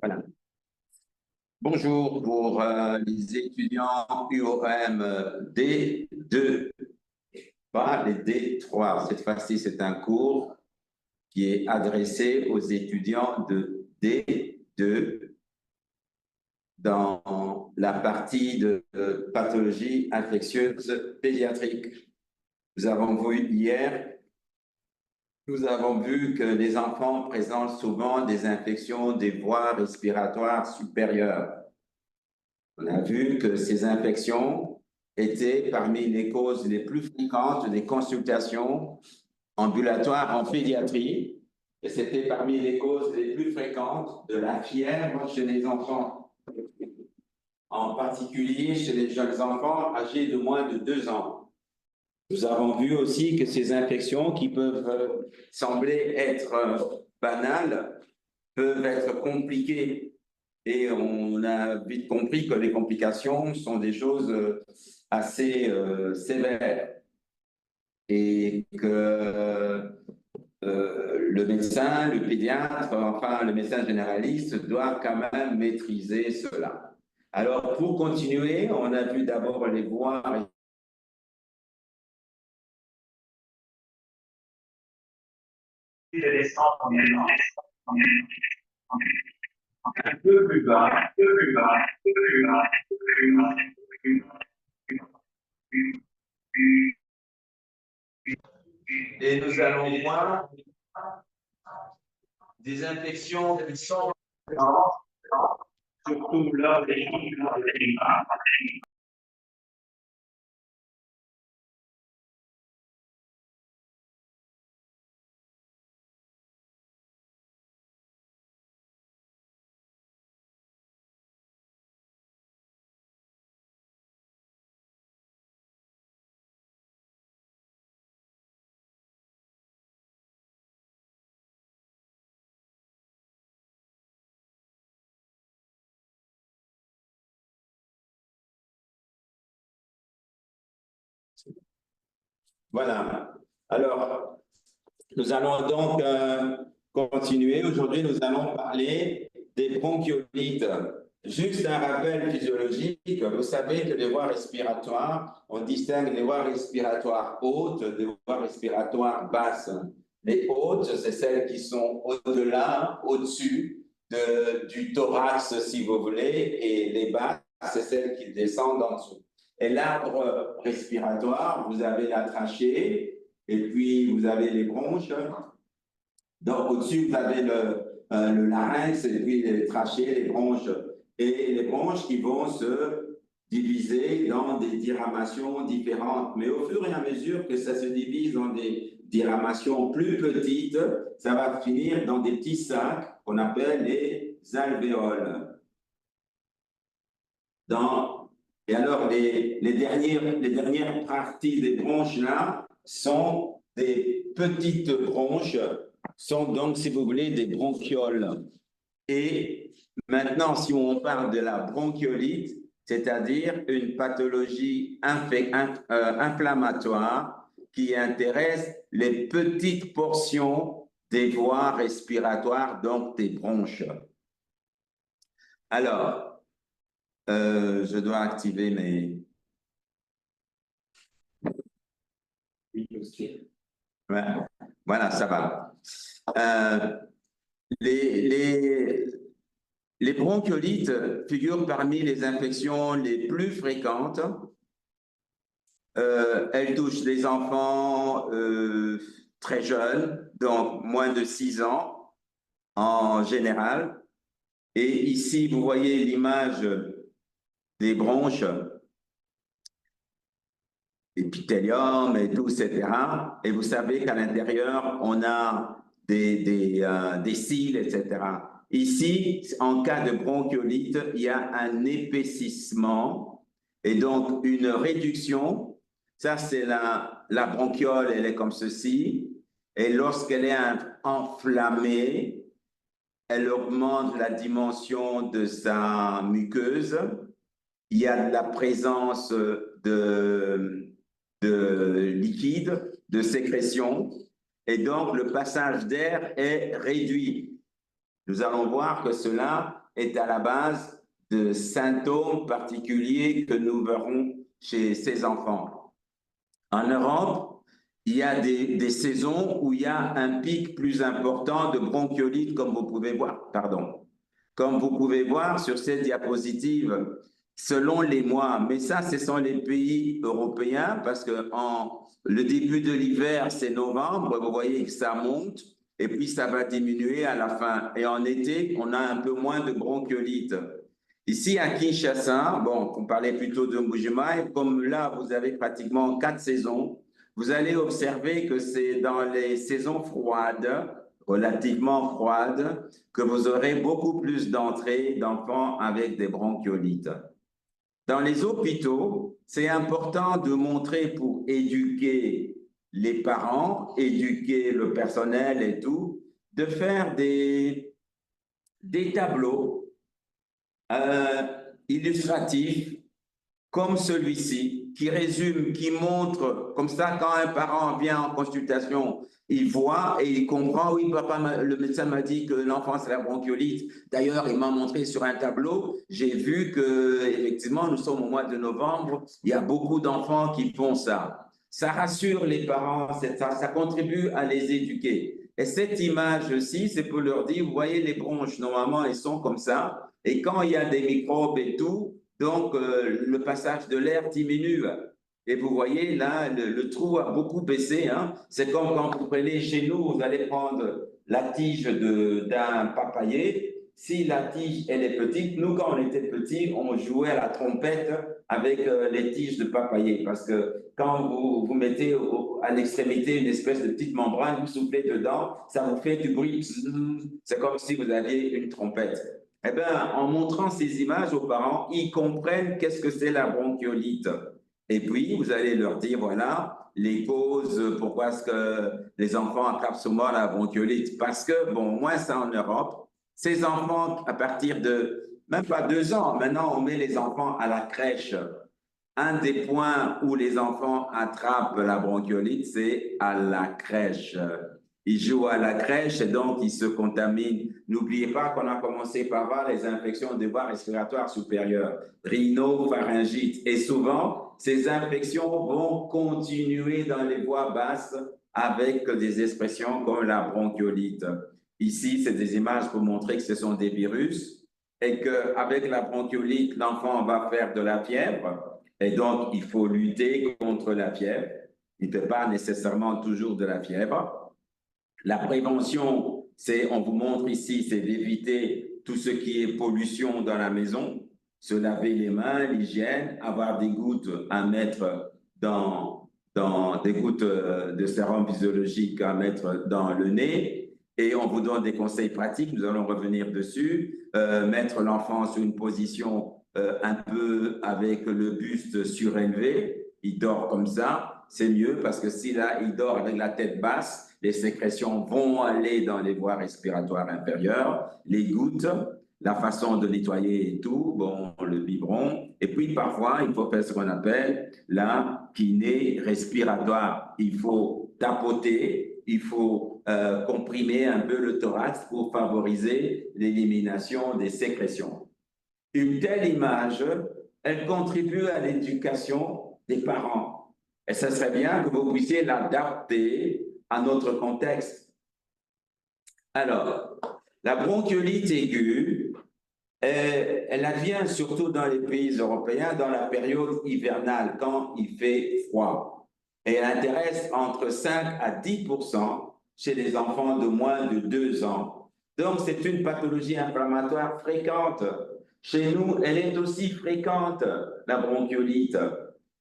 Voilà. Bonjour pour les étudiants UOM D2, pas les D3. Cette fois-ci, c'est un cours qui est adressé aux étudiants de D2 dans la partie de pathologie infectieuse pédiatrique. Nous avons vu hier, nous avons vu que les enfants présentent souvent des infections des voies respiratoires supérieures. On a vu que ces infections étaient parmi les causes les plus fréquentes des consultations ambulatoires en pédiatrie et c'était parmi les causes les plus fréquentes de la fièvre chez les enfants, en particulier chez les jeunes enfants âgés de moins de 2 ans. Nous avons vu aussi que ces infections qui peuvent sembler être banales peuvent être compliquées. Et on a vite compris que les complications sont des choses assez sévères et que le médecin, le pédiatre, enfin le médecin généraliste doit quand même maîtriser cela. Alors pour continuer, on a vu d'abord les voies un peu plus bas, un peu plus bas, un peu plus bas, un peu plus bas, un peu plus bas. Et nous allons voir des infections qui sont surtout lors des Voilà. Alors, nous allons donc continuer. Aujourd'hui, nous allons parler des bronchiolites. Juste un rappel physiologique. Vous savez que les voies respiratoires, on distingue les voies respiratoires hautes des voies respiratoires basses. Les hautes, c'est celles qui sont au-delà, au-dessus du thorax, si vous voulez, et les basses, c'est celles qui descendent en dessous. Et l'arbre respiratoire, vous avez la trachée, et puis vous avez les bronches. Donc au-dessus, vous avez le larynx, et puis les trachées, les bronches. Et les bronches qui vont se diviser dans des diramations différentes. Mais au fur et à mesure que ça se divise dans des diramations plus petites, ça va finir dans des petits sacs qu'on appelle les alvéoles. Et alors, les dernières parties des bronches là sont des petites bronches, sont donc, si vous voulez, des bronchioles. Et maintenant, si on parle de la bronchiolite, c'est-à-dire une pathologie inflammatoire qui intéresse les petites portions des voies respiratoires, donc des bronches. Alors, je dois activer mes... Ouais. Voilà, ça va. Les bronchiolites figurent parmi les infections les plus fréquentes. Elles touchent les enfants très jeunes, donc moins de 6 ans en général. Et ici, vous voyez l'image des bronches, épithélium et tout, etc. Et vous savez qu'à l'intérieur, on a des cils, etc. Ici, en cas de bronchiolite, il y a un épaississement et donc une réduction. Ça, c'est la bronchiole, elle est comme ceci. Et lorsqu'elle est enflammée, elle augmente la dimension de sa muqueuse. Il y a de la présence de liquide, de sécrétion, et donc le passage d'air est réduit. nous allons voir que cela est à la base de symptômes particuliers que nous verrons chez ces enfants. En Europe, il y a des saisons où il y a un pic plus important de bronchiolite, comme vous pouvez voir, comme vous pouvez voir sur cette diapositive, selon les mois. Mais ça, ce sont les pays européens, parce que le début de l'hiver, c'est novembre, vous voyez que ça monte, et puis ça va diminuer à la fin. Et en été, on a un peu moins de bronchiolite. Ici, à Kinshasa, bon, on parlait plutôt de Mbujimaï, comme là, vous avez pratiquement 4 saisons, vous allez observer que c'est dans les saisons froides, relativement froides, que vous aurez beaucoup plus d'entrées d'enfants avec des bronchiolites. Dans les hôpitaux, c'est important de montrer pour éduquer les parents, éduquer le personnel et tout, de faire des tableaux illustratif comme celui-ci, qui résume, qui montre, comme ça, quand un parent vient en consultation, il voit et il comprend, oui, papa, le médecin m'a dit que l'enfant c'est la bronchiolite. D'ailleurs, il m'a montré sur un tableau, j'ai vu que, effectivement, nous sommes au mois de novembre, il y a beaucoup d'enfants qui font ça. Ça rassure les parents, ça contribue à les éduquer. Et cette image-ci, c'est pour leur dire, vous voyez, les bronches, normalement, elles sont comme ça. Et quand il y a des microbes et tout, donc le passage de l'air diminue. Et vous voyez, là, le trou a beaucoup baissé. Hein. C'est comme quand vous prenez chez nous, vous allez prendre la tige d'un papayer. Si la tige, elle est petite, nous, quand on était petits, on jouait à la trompette avec les tiges de papayer. Parce que quand vous mettez à l'extrémité une espèce de petite membrane, vous soufflez dedans, ça vous fait du bruit. C'est comme si vous aviez une trompette. Eh bien, en montrant ces images aux parents, ils comprennent qu'est-ce que c'est la bronchiolite. Et puis, vous allez leur dire, voilà, les causes, pourquoi est-ce que les enfants attrapent souvent la bronchiolite. Parce que, bon, moins ça en Europe, ces enfants, à partir de même pas 2 ans, maintenant on met les enfants à la crèche. Un des points où les enfants attrapent la bronchiolite, c'est à la crèche. Ils jouent à la crèche et donc ils se contaminent. N'oubliez pas qu'on a commencé par voir les infections des voies respiratoires supérieures, rhinopharyngite. Et souvent, ces infections vont continuer dans les voies basses avec des expressions comme la bronchiolite. Ici, c'est des images pour montrer que ce sont des virus et qu'avec la bronchiolite, l'enfant va faire de la fièvre. Et donc, il faut lutter contre la fièvre. Il ne fait pas nécessairement toujours de la fièvre. La prévention, on vous montre ici, c'est d'éviter tout ce qui est pollution dans la maison, se laver les mains, l'hygiène, avoir des gouttes à mettre dans des gouttes de sérum physiologique à mettre dans le nez. Et on vous donne des conseils pratiques, nous allons revenir dessus. Mettre l'enfant sur une position un peu avec le buste surélevé, il dort comme ça, c'est mieux parce que si là, il dort avec la tête basse, les sécrétions vont aller dans les voies respiratoires inférieures, les gouttes, la façon de nettoyer et tout, bon, le biberon, et puis parfois, il faut faire ce qu'on appelle la kiné respiratoire. Il faut tapoter, il faut comprimer un peu le thorax pour favoriser l'élimination des sécrétions. Une telle image, elle contribue à l'éducation des parents. Et ce serait bien que vous puissiez l'adapter à notre contexte. Alors, la bronchiolite aiguë, elle advient surtout dans les pays européens dans la période hivernale, quand il fait froid. Et elle intéresse entre 5 à 10% chez les enfants de moins de 2 ans. Donc, c'est une pathologie inflammatoire fréquente. Chez nous, elle est aussi fréquente, la bronchiolite.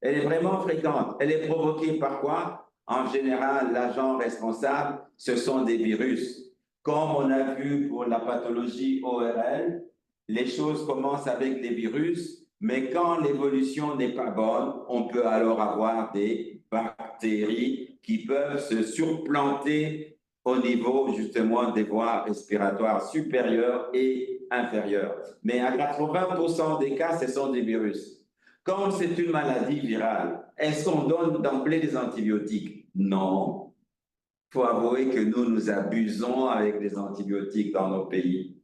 Elle est vraiment fréquente. Elle est provoquée par quoi? En général, l'agent responsable, ce sont des virus. Comme on a vu pour la pathologie ORL, les choses commencent avec des virus, mais quand l'évolution n'est pas bonne, on peut alors avoir des bactéries qui peuvent se surplanter au niveau justement des voies respiratoires supérieures et inférieures. Mais à 80% des cas, ce sont des virus. Comme c'est une maladie virale, est-ce qu'on donne d'emblée des antibiotiques? Non. Il faut avouer que nous abusons avec des antibiotiques dans nos pays.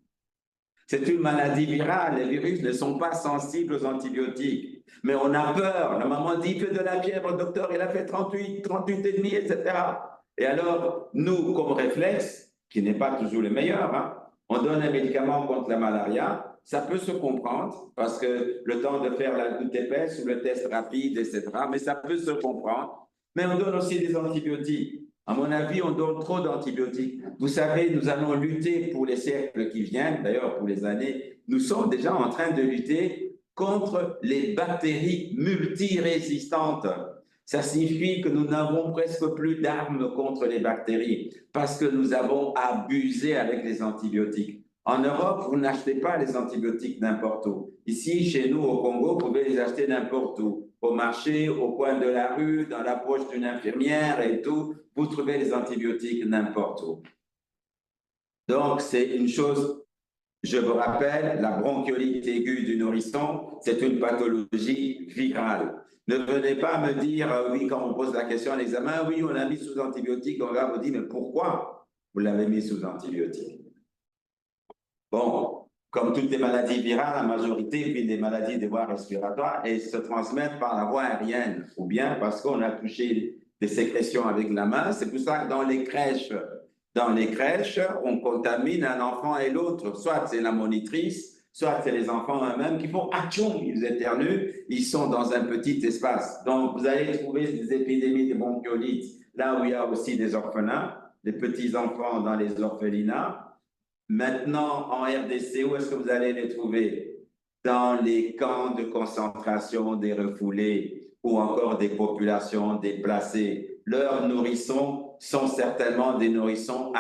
C'est une maladie virale. Les virus ne sont pas sensibles aux antibiotiques. Mais on a peur. La maman dit, il fait de la fièvre, le docteur, il a fait 38, 38 et demi, etc. Et alors, nous, comme réflexe, qui n'est pas toujours le meilleur, hein, on donne un médicament contre la malaria. Ça peut se comprendre parce que le temps de faire la goutte épaisse ou le test rapide, etc. Mais ça peut se comprendre. Mais on donne aussi des antibiotiques. À mon avis, on donne trop d'antibiotiques. Vous savez, nous allons lutter pour les siècles qui viennent, d'ailleurs pour les années. Nous sommes déjà en train de lutter contre les bactéries multirésistantes. Ça signifie que nous n'avons presque plus d'armes contre les bactéries parce que nous avons abusé avec les antibiotiques. En Europe, vous n'achetez pas les antibiotiques n'importe où. Ici, chez nous, au Congo, vous pouvez les acheter n'importe où. Au marché, au coin de la rue, dans la poche d'une infirmière et tout, vous trouvez les antibiotiques n'importe où. Donc, c'est une chose, je vous rappelle, la bronchiolite aiguë du nourrisson, c'est une pathologie virale. Ne venez pas me dire, oui, quand on pose la question à l'examen, oui, on l'a mis sous antibiotiques, on va vous dire, mais pourquoi vous l'avez mis sous antibiotiques? Bon, comme toutes les maladies virales, la majorité, puis des maladies des voies respiratoires, elles se transmettent par la voie aérienne, ou bien parce qu'on a touché des sécrétions avec la main. C'est pour ça que dans les crèches, on contamine un enfant et l'autre. Soit c'est la monitrice, soit c'est les enfants eux-mêmes qui font « atchoum », ils éternuent, ils sont dans un petit espace. Donc, vous allez trouver des épidémies de bronchiolite là où il y a aussi des orphelins, des petits-enfants dans les orphelinats. Maintenant, en RDC, où est-ce que vous allez les trouver? Dans les camps de concentration des refoulés ou encore des populations déplacées. Leurs nourrissons sont certainement des nourrissons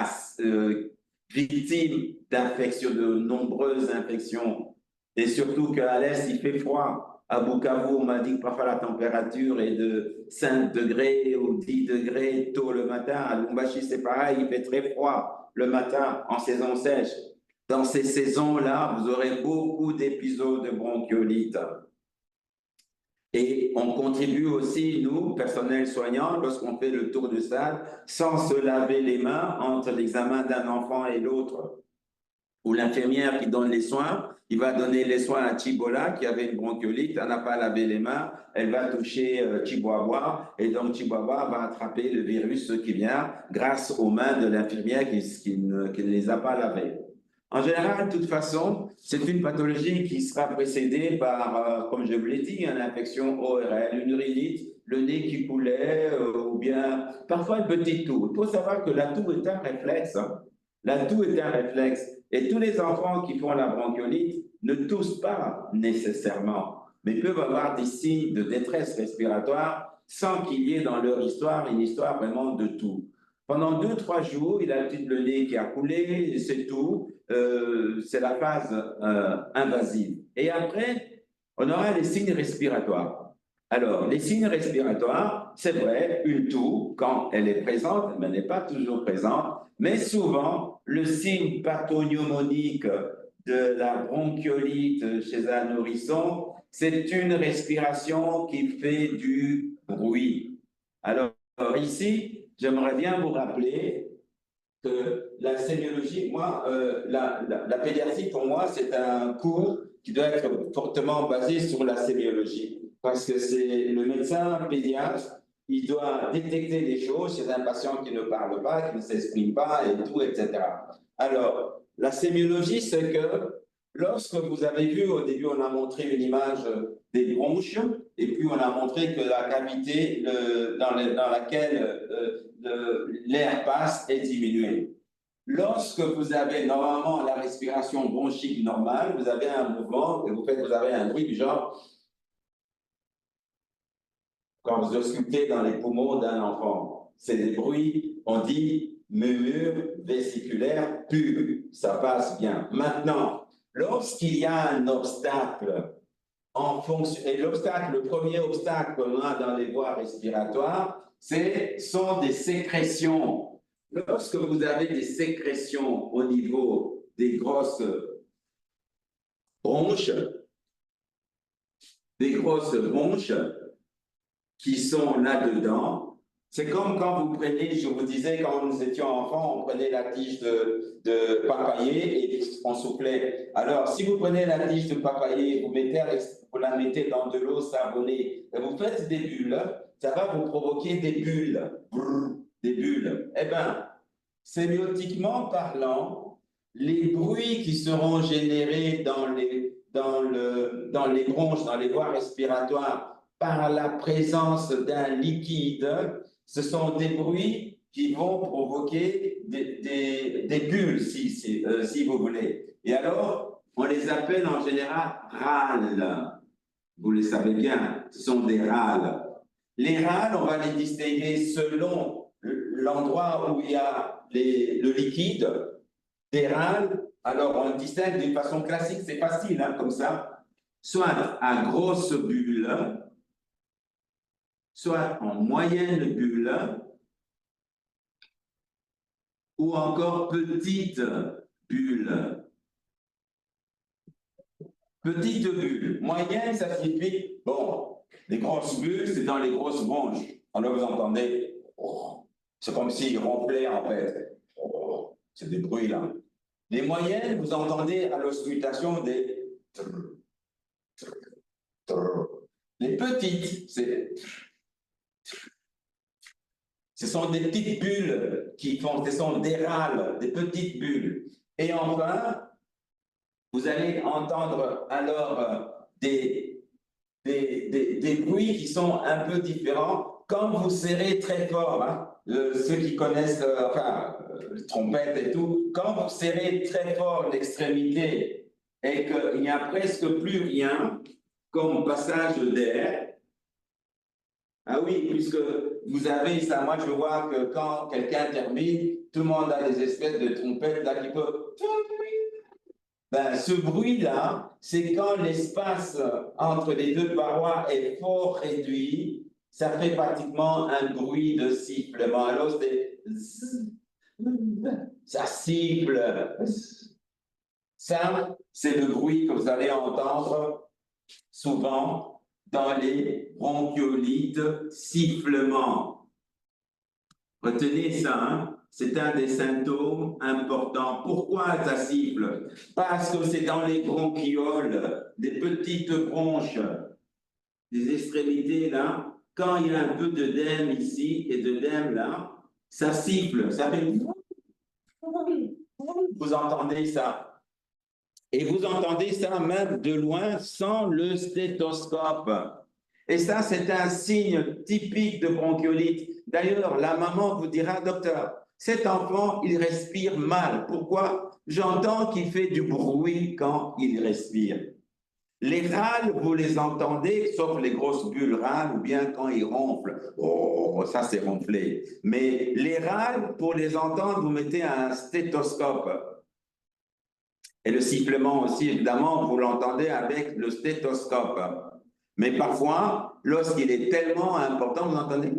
victimes d'infections, de nombreuses infections. Et surtout qu'à l'Est, il fait froid. À Bukavu, on m'a dit que parfois la température est de 5 degrés ou 10 degrés tôt le matin. À Lubumbashi, c'est pareil, il fait très froid le matin en saison sèche. Dans ces saisons-là, vous aurez beaucoup d'épisodes de bronchiolite. Et on contribue aussi, nous, personnel soignant, lorsqu'on fait le tour de salle, sans se laver les mains entre l'examen d'un enfant et l'autre. Ou l'infirmière qui donne les soins, il va donner les soins à Chibola qui avait une bronchiolite, elle n'a pas lavé les mains, elle va toucher Chiboaba et donc Chiboaba va attraper le virus qui vient grâce aux mains de l'infirmière qui ne les a pas lavées. En général, de toute façon, c'est une pathologie qui sera précédée par, comme je vous l'ai dit, une infection ORL, une rhinite, le nez qui coulait, ou bien parfois une petite toux. Il faut savoir que la toux est un réflexe. Hein. La toux est un réflexe. Et tous les enfants qui font la bronchiolite ne toussent pas nécessairement, mais peuvent avoir des signes de détresse respiratoire sans qu'il y ait dans leur histoire une histoire vraiment de toux. Pendant 2-3 jours, il a le nez qui a coulé, c'est tout. C'est la phase invasive. Et après, on aura les signes respiratoires. Alors, les signes respiratoires, c'est vrai, une toux, quand elle est présente, mais elle n'est pas toujours présente, mais souvent, le signe pathognomonique de la bronchiolite chez un nourrisson, c'est une respiration qui fait du bruit. Alors ici, j'aimerais bien vous rappeler que la sémiologie, moi, la pédiatrie, pour moi, c'est un cours qui doit être fortement basé sur la sémiologie. Parce que c'est le médecin pédiatre, il doit détecter des choses chez un patient qui ne parle pas, qui ne s'exprime pas, et tout, etc. Alors, la sémiologie, c'est que lorsque vous avez vu, au début, on a montré une image des bronches, et puis on a montré que la cavité dans laquelle l'air passe est diminuée. Lorsque vous avez normalement la respiration bronchique normale, vous avez un mouvement, et vous avez un bruit du genre quand vous auscultez dans les poumons d'un enfant. C'est des bruits, on dit murmure vésiculaire pur, ça passe bien. Maintenant, lorsqu'il y a un obstacle en fonction, et l'obstacle, le premier obstacle qu'on a dans les voies respiratoires, sont des sécrétions. Lorsque vous avez des sécrétions au niveau des grosses bronches, qui sont là-dedans, C'est comme quand vous prenez, je vous disais, quand nous étions enfants, on prenait la tige de papayer et on soufflait. Alors, si vous prenez la tige de papayer, vous la mettez dans de l'eau savonnée, et vous faites des bulles, ça va vous provoquer des bulles. Brrr, des bulles. Eh bien, sémiotiquement parlant, les bruits qui seront générés dans les bronches, dans les voies respiratoires, par la présence d'un liquide, ce sont des bruits qui vont provoquer des bulles, si vous voulez. Et alors, on les appelle en général râles. Vous le savez bien, ce sont des râles. Les râles, on va les distinguer selon l'endroit où il y a le liquide. Des râles, alors on distingue d'une façon classique, c'est facile, hein, comme ça, soit à grosse bulle, soit en moyenne bulle, ou encore petite bulle. Petite bulle. Moyenne, ça signifie, bon, les grosses bulles, c'est dans les grosses bronches. Alors vous entendez, oh, c'est comme s'ils ronflaient en fait. Oh, c'est des bruits là. Les moyennes, vous entendez à l'auscultation des... Les petites, ce sont des petites bulles qui font, ce sont des râles, des petites bulles. Et enfin, vous allez entendre alors des bruits qui sont un peu différents quand vous serrez très fort. Hein, ceux qui connaissent, trompette et tout, quand vous serrez très fort l'extrémité et qu'il n'y a presque plus rien comme passage d'air. Ah oui, puisque vous avez ça, moi je vois que quand quelqu'un termine, tout le monde a des espèces de trompettes là qui peuvent... Ben, ce bruit-là, c'est quand l'espace entre les deux parois est fort réduit, ça fait pratiquement un bruit de sifflement. Alors, ça siffle. Ça, c'est le bruit que vous allez entendre souvent dans les bronchiolites, sifflement. Retenez ça, hein? C'est un des symptômes importants. Pourquoi ça siffle? Parce que c'est dans les bronchioles, des petites bronches, des extrémités là. Quand il y a un peu d'œdème ici et d'œdème là, ça siffle, ça fait... Vous entendez ça? Et vous entendez ça même de loin sans le stéthoscope. Et ça, c'est un signe typique de bronchiolite. D'ailleurs, la maman vous dira, docteur, cet enfant, il respire mal. Pourquoi? J'entends qu'il fait du bruit quand il respire. Les râles, vous les entendez, sauf les grosses bulles râles, ou bien quand ils ronflent. Oh, ça c'est ronflé. Mais les râles, pour les entendre, vous mettez un stéthoscope. Et le sifflement aussi, évidemment, vous l'entendez avec le stéthoscope. Mais parfois, lorsqu'il est tellement important, vous entendez...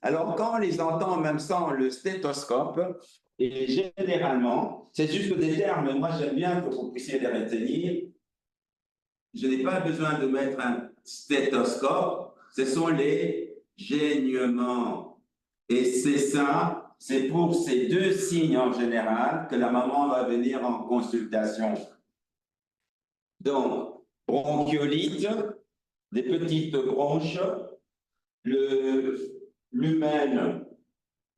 Alors, quand on les entend même sans le stéthoscope, et généralement, c'est juste des termes, moi j'aime bien que vous puissiez les retenir. Je n'ai pas besoin de mettre un stéthoscope, ce sont les gênements. Et c'est ça, c'est pour ces deux signes en général que la maman va venir en consultation. Donc, bronchiolite, des petites bronches, l'humaine,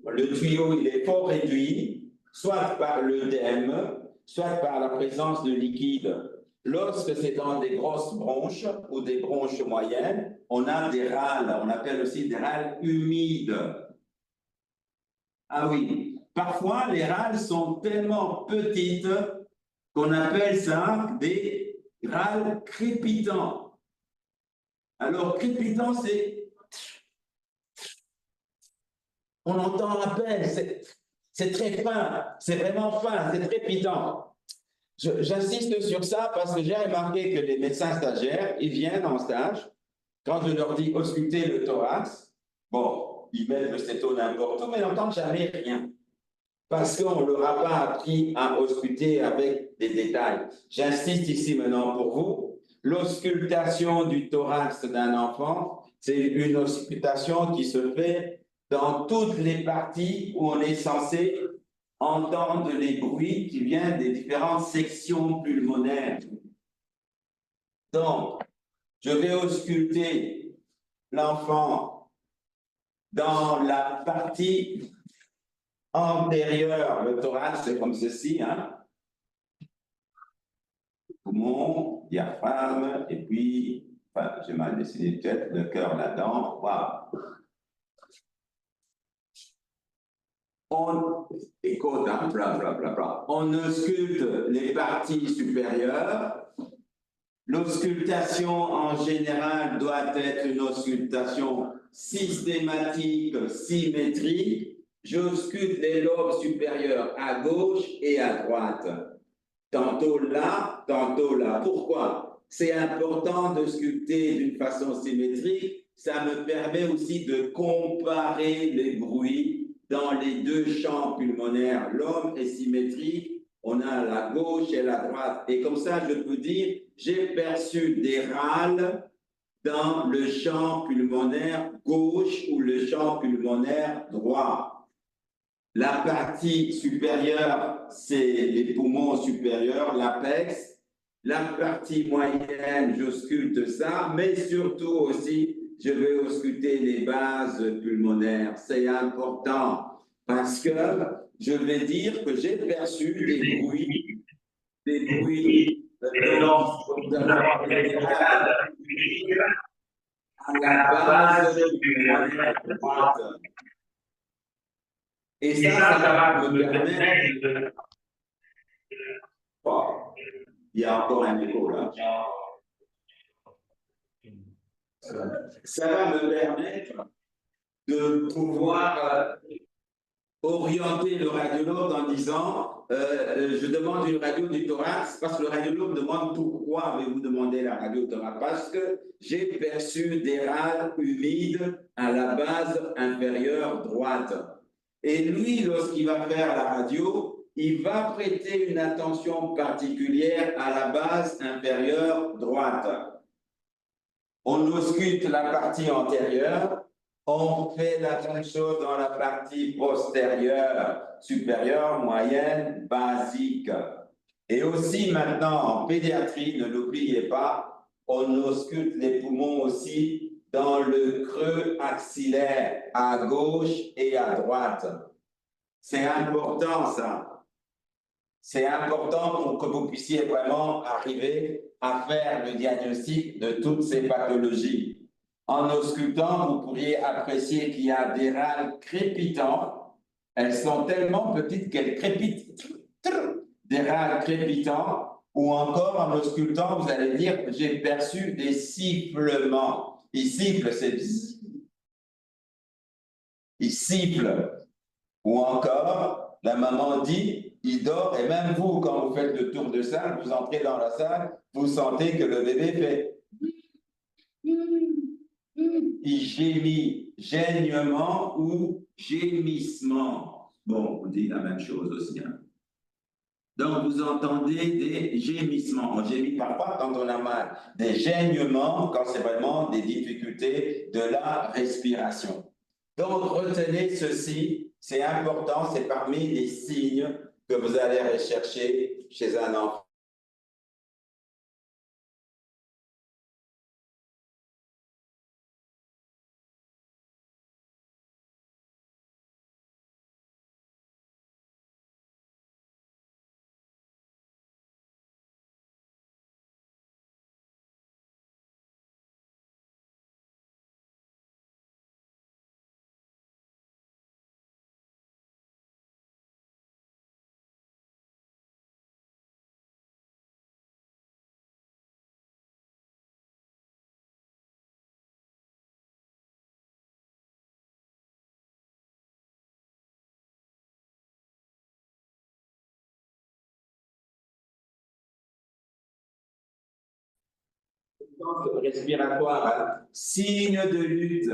le tuyau, il est fort réduit, soit par l'œdème, soit par la présence de liquide. Lorsque c'est dans des grosses bronches ou des bronches moyennes, on a des râles, on appelle aussi des râles humides. Ah oui, parfois les râles sont tellement petites qu'on appelle ça des râles crépitants. Alors, crépitant, c'est... On entend à peine, c'est très fin, c'est vraiment fin, c'est trépitant. J'insiste sur ça parce que j'ai remarqué que les médecins stagiaires, ils viennent en stage, quand je leur dis ausculter le thorax, bon, ils mettent le stéto n'importe où, mais ils n'entendent jamais rien. Parce qu'on ne leur a pas appris à ausculter avec des détails. J'insiste ici maintenant pour vous, l'auscultation du thorax d'un enfant, c'est une auscultation qui se fait dans toutes les parties où on est censé entendre les bruits qui viennent des différentes sections pulmonaires. Donc, je vais ausculter l'enfant dans la partie antérieure, le thorax, c'est comme ceci, hein. Poumon, diaphragme, et puis, enfin, j'ai mal dessiné peut-être, le cœur là-dedans, voilà. On écoute, hein, blablabla. On ausculte les parties supérieures. L'auscultation en général doit être une auscultation systématique, symétrique. J'ausculte les lobes supérieurs à gauche et à droite. Tantôt là, tantôt là. Pourquoi? C'est important de sculpter d'une façon symétrique. Ça me permet aussi de comparer les bruits dans les deux champs pulmonaires. L'homme est symétrique, on a la gauche et la droite. Et comme ça, je peux dire, j'ai perçu des râles dans le champ pulmonaire gauche ou le champ pulmonaire droit. La partie supérieure, c'est les poumons supérieurs, l'apex. La partie moyenne, j'ausculte ça, mais surtout aussi, je vais ausculter les bases pulmonaires. C'est important parce que je vais dire que j'ai perçu des bruits à la base pulmonaire droite. Et ça va me permettre. Oh, il y a encore un écho là. Ça va me permettre de pouvoir orienter le radiologue en disant je demande une radio du thorax parce que le radiologue demande pourquoi avez-vous demandé la radio du thorax, parce que j'ai perçu des râles humides à la base inférieure droite. Et lui, lorsqu'il va faire la radio, il va prêter une attention particulière à la base inférieure droite. On ausculte la partie antérieure, on fait la même chose dans la partie postérieure, supérieure, moyenne, basique. Et aussi maintenant, en pédiatrie, ne l'oubliez pas, on ausculte les poumons aussi dans le creux axillaire, à gauche et à droite. C'est important ça. C'est important pour que vous puissiez vraiment arriver à faire le diagnostic de toutes ces pathologies. En auscultant, vous pourriez apprécier qu'il y a des râles crépitants. Elles sont tellement petites qu'elles crépitent. Des râles crépitants. Ou encore, en auscultant, vous allez dire, j'ai perçu des sifflements. Ils sifflent, c'est... Ils sifflent. Ou encore, la maman dit, il dort, et même vous, quand vous faites le tour de salle, vous entrez dans la salle, vous sentez que le bébé fait... Il gémit, gênement ou gémissement. Bon, on dit la même chose aussi. Hein. Donc, vous entendez des gémissements. On gémit parfois quand on a mal. Des gênements quand c'est vraiment des difficultés de la respiration. Donc, retenez ceci, c'est important, c'est parmi les signes que vous allez rechercher chez un enfant. Respiratoire, hein? Signe de lutte.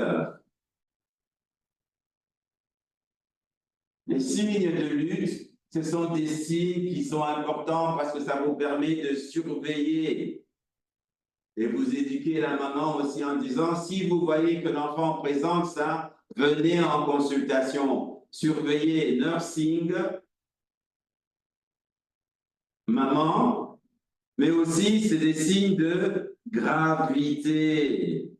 Les signes de lutte, ce sont des signes qui sont importants parce que ça vous permet de surveiller et vous éduquer la maman aussi en disant, si vous voyez que l'enfant présente ça, venez en consultation, surveillez nursing, maman, mais aussi c'est des signes de gravité.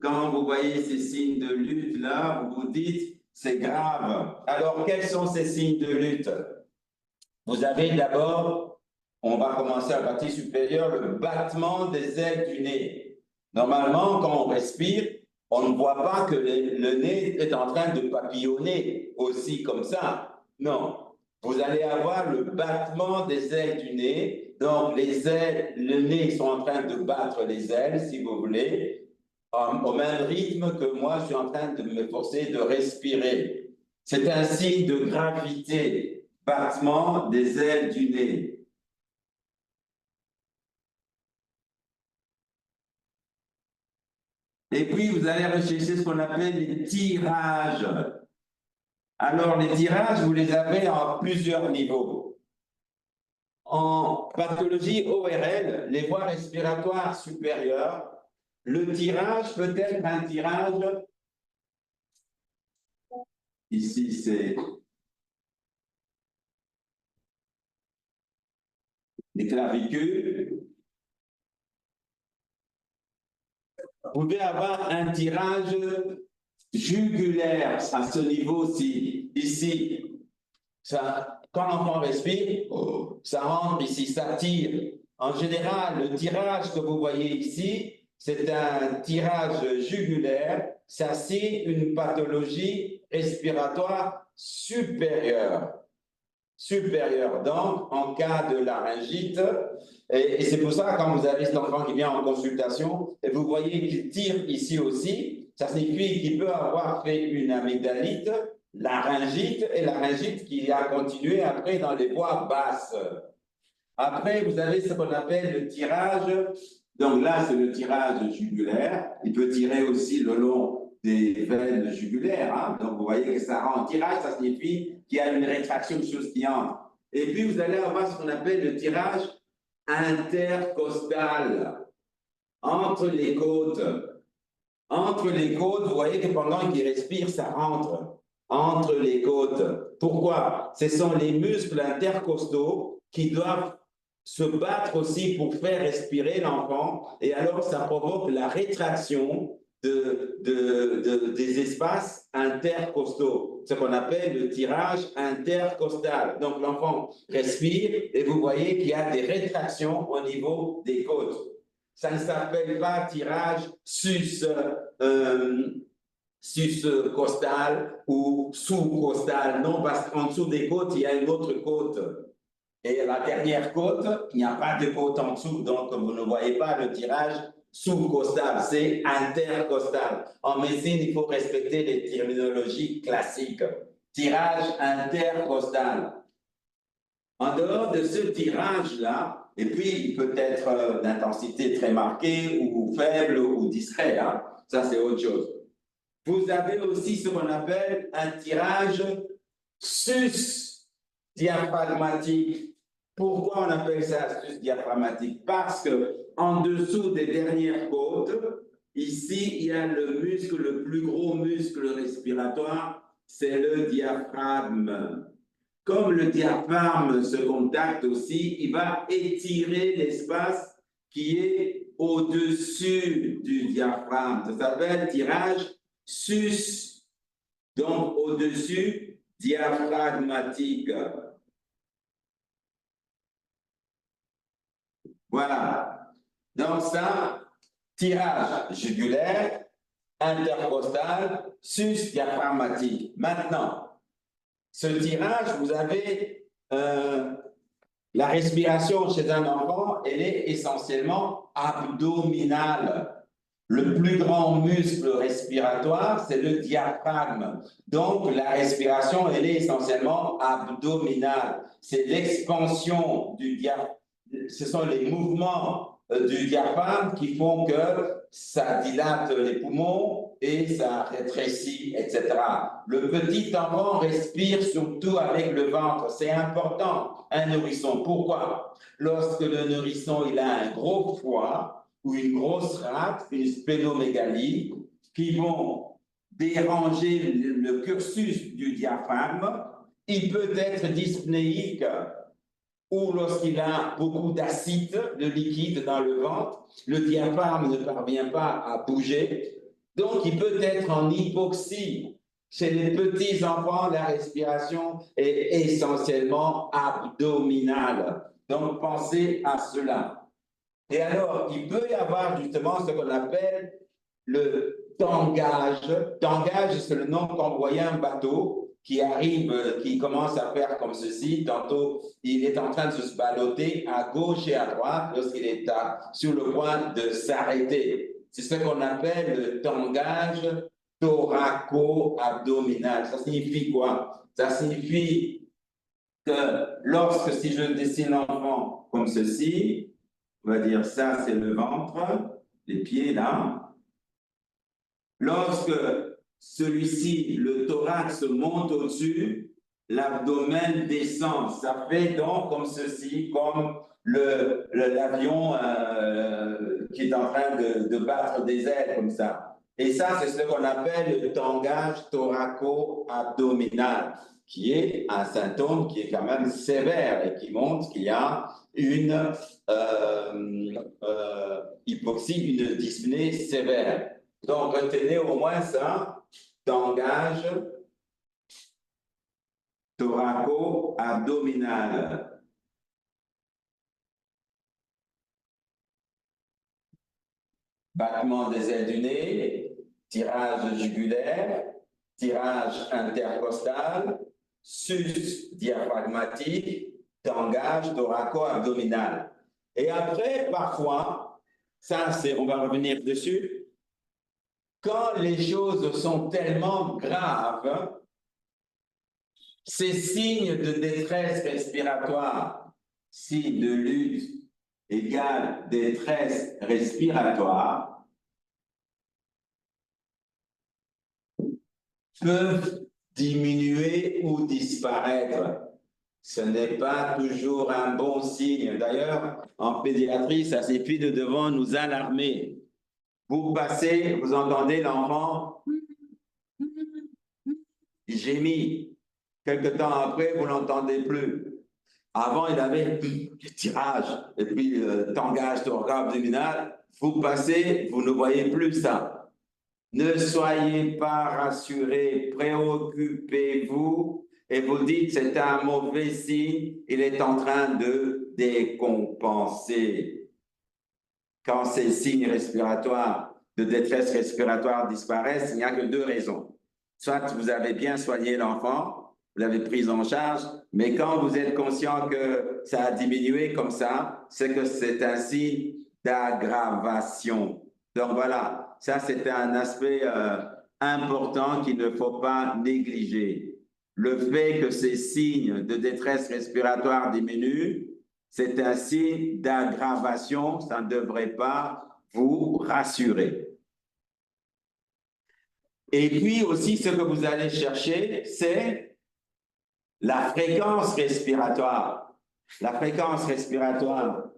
Quand vous voyez ces signes de lutte là, vous vous dites c'est grave. Alors quels sont ces signes de lutte? Vous avez d'abord, on va commencer à la partie supérieure, le battement des ailes du nez. Normalement, quand on respire, on ne voit pas que le nez est en train de papillonner aussi comme ça. Non, vous allez avoir le battement des ailes du nez. Donc, les ailes, le nez sont en train de battre les ailes, si vous voulez, au même rythme que moi, je suis en train de m'efforcer de respirer. C'est un signe de gravité, battement des ailes du nez. Et puis, vous allez rechercher ce qu'on appelle les tirages. Alors, les tirages, vous les avez en plusieurs niveaux. En pathologie ORL, les voies respiratoires supérieures, le tirage peut être un tirage, ici c'est les clavicules. Vous pouvez avoir un tirage jugulaire à ce niveau-ci, ici. Ça, quand l'enfant respire, ça rentre ici, ça tire. En général, le tirage que vous voyez ici, c'est un tirage jugulaire. Ça, c'est une pathologie respiratoire supérieure. Supérieure. Donc, en cas de laryngite, et c'est pour ça, quand vous avez cet enfant qui vient en consultation, et vous voyez qu'il tire ici aussi, ça signifie qu'il peut avoir fait une amygdalite, laryngite, et laryngite qui a continué après dans les voies basses. Après, vous avez ce qu'on appelle le tirage. Donc là, c'est le tirage jugulaire. Il peut tirer aussi le long des veines jugulaires. Hein. Donc, vous voyez que ça rend tirage, ça signifie qu'il y a une rétraction sautillante. Et puis, vous allez avoir ce qu'on appelle le tirage intercostal, entre les côtes. Entre les côtes, vous voyez que pendant qu'il respire, ça rentre entre les côtes. Pourquoi? Ce sont les muscles intercostaux qui doivent se battre aussi pour faire respirer l'enfant, et alors ça provoque la rétraction des espaces intercostaux, ce qu'on appelle le tirage intercostal. Donc l'enfant respire et vous voyez qu'il y a des rétractions au niveau des côtes. Ça ne s'appelle pas tirage sus-costal ou sous-costal, non, parce qu'en dessous des côtes, il y a une autre côte. Et la dernière côte, il n'y a pas de côte en dessous, donc vous ne voyez pas le tirage sous-costal, c'est intercostal. En médecine, il faut respecter les terminologies classiques. Tirage intercostal. En dehors de ce tirage-là, et puis il peut être d'intensité très marquée ou faible ou discret, hein, ça c'est autre chose. Vous avez aussi ce qu'on appelle un tirage sus-diaphragmatique. Pourquoi on appelle ça sus-diaphragmatique? Parce que en dessous des dernières côtes, ici, il y a le muscle, le plus gros muscle respiratoire, c'est le diaphragme. Comme le diaphragme se contacte aussi, il va étirer l'espace qui est au-dessus du diaphragme. Ça s'appelle tirage sus, donc au-dessus diaphragmatique. Voilà. Donc ça, tirage jugulaire, intercostal, sus-diaphragmatique. Maintenant, ce tirage, vous avez la respiration chez un enfant, elle est essentiellement abdominale. Le plus grand muscle respiratoire, c'est le diaphragme. Donc, la respiration, elle est essentiellement abdominale. C'est l'expansion du diaphragme. Ce sont les mouvements du diaphragme qui font que ça dilate les poumons et ça rétrécit, etc. Le petit enfant respire surtout avec le ventre. C'est important, un nourrisson. Pourquoi? Lorsque le nourrisson il a un gros foie ou une grosse rate, une splénomégalie, qui vont déranger le cursus du diaphragme. Il peut être dyspnéique ou lorsqu'il a beaucoup d'acide, de liquide dans le ventre, le diaphragme ne parvient pas à bouger. Donc, il peut être en hypoxie. Chez les petits enfants, la respiration est essentiellement abdominale. Donc, pensez à cela. Et alors, il peut y avoir justement ce qu'on appelle le tangage. Tangage, c'est le nom qu'on voyait un bateau qui arrive, qui commence à faire comme ceci. Tantôt, il est en train de se balloter à gauche et à droite lorsqu'il est sur le point de s'arrêter. C'est ce qu'on appelle le tangage thoraco-abdominal. Ça signifie quoi? Ça signifie que lorsque, si je dessine l'enfant comme ceci, on va dire ça, c'est le ventre, les pieds là. Lorsque celui-ci, le thorax monte au-dessus, l'abdomen descend. Ça fait donc comme ceci, comme l'avion qui est en train de battre des ailes comme ça. Et ça, c'est ce qu'on appelle le tangage thoraco-abdominal, qui est un symptôme qui est quand même sévère et qui montre qu'il y a une hypoxie, une dyspnée sévère. Donc, retenez au moins ça, tangage thoraco-abdominal. Battement des ailes du nez, tirage jugulaire, tirage intercostal, sus diaphragmatique, tangage thoraco-abdominal. Et après, parfois, ça, on va revenir dessus, quand les choses sont tellement graves, ces signes de détresse respiratoire, signe de lutte égale détresse respiratoire, peuvent diminuer ou disparaître. Ce n'est pas toujours un bon signe. D'ailleurs, en pédiatrie, ça suffit de devant nous alarmer. Vous passez, vous entendez l'enfant gémit. Quelque temps après, vous ne l'entendez plus. Avant, il avait le tirage et puis tangage thoraco-abdominal. Vous passez, vous ne voyez plus ça. Ne soyez pas rassurés, préoccupez-vous et vous dites c'est un mauvais signe, il est en train de décompenser. Quand ces signes respiratoires de détresse respiratoire disparaissent, il n'y a que deux raisons. Soit vous avez bien soigné l'enfant, vous l'avez pris en charge, mais quand vous êtes conscient que ça a diminué comme ça, c'est que c'est un signe d'aggravation. Donc voilà, ça c'est un aspect important qu'il ne faut pas négliger. Le fait que ces signes de détresse respiratoire diminuent, c'est un signe d'aggravation, ça ne devrait pas vous rassurer. Et puis aussi, ce que vous allez chercher, c'est la fréquence respiratoire. La fréquence respiratoire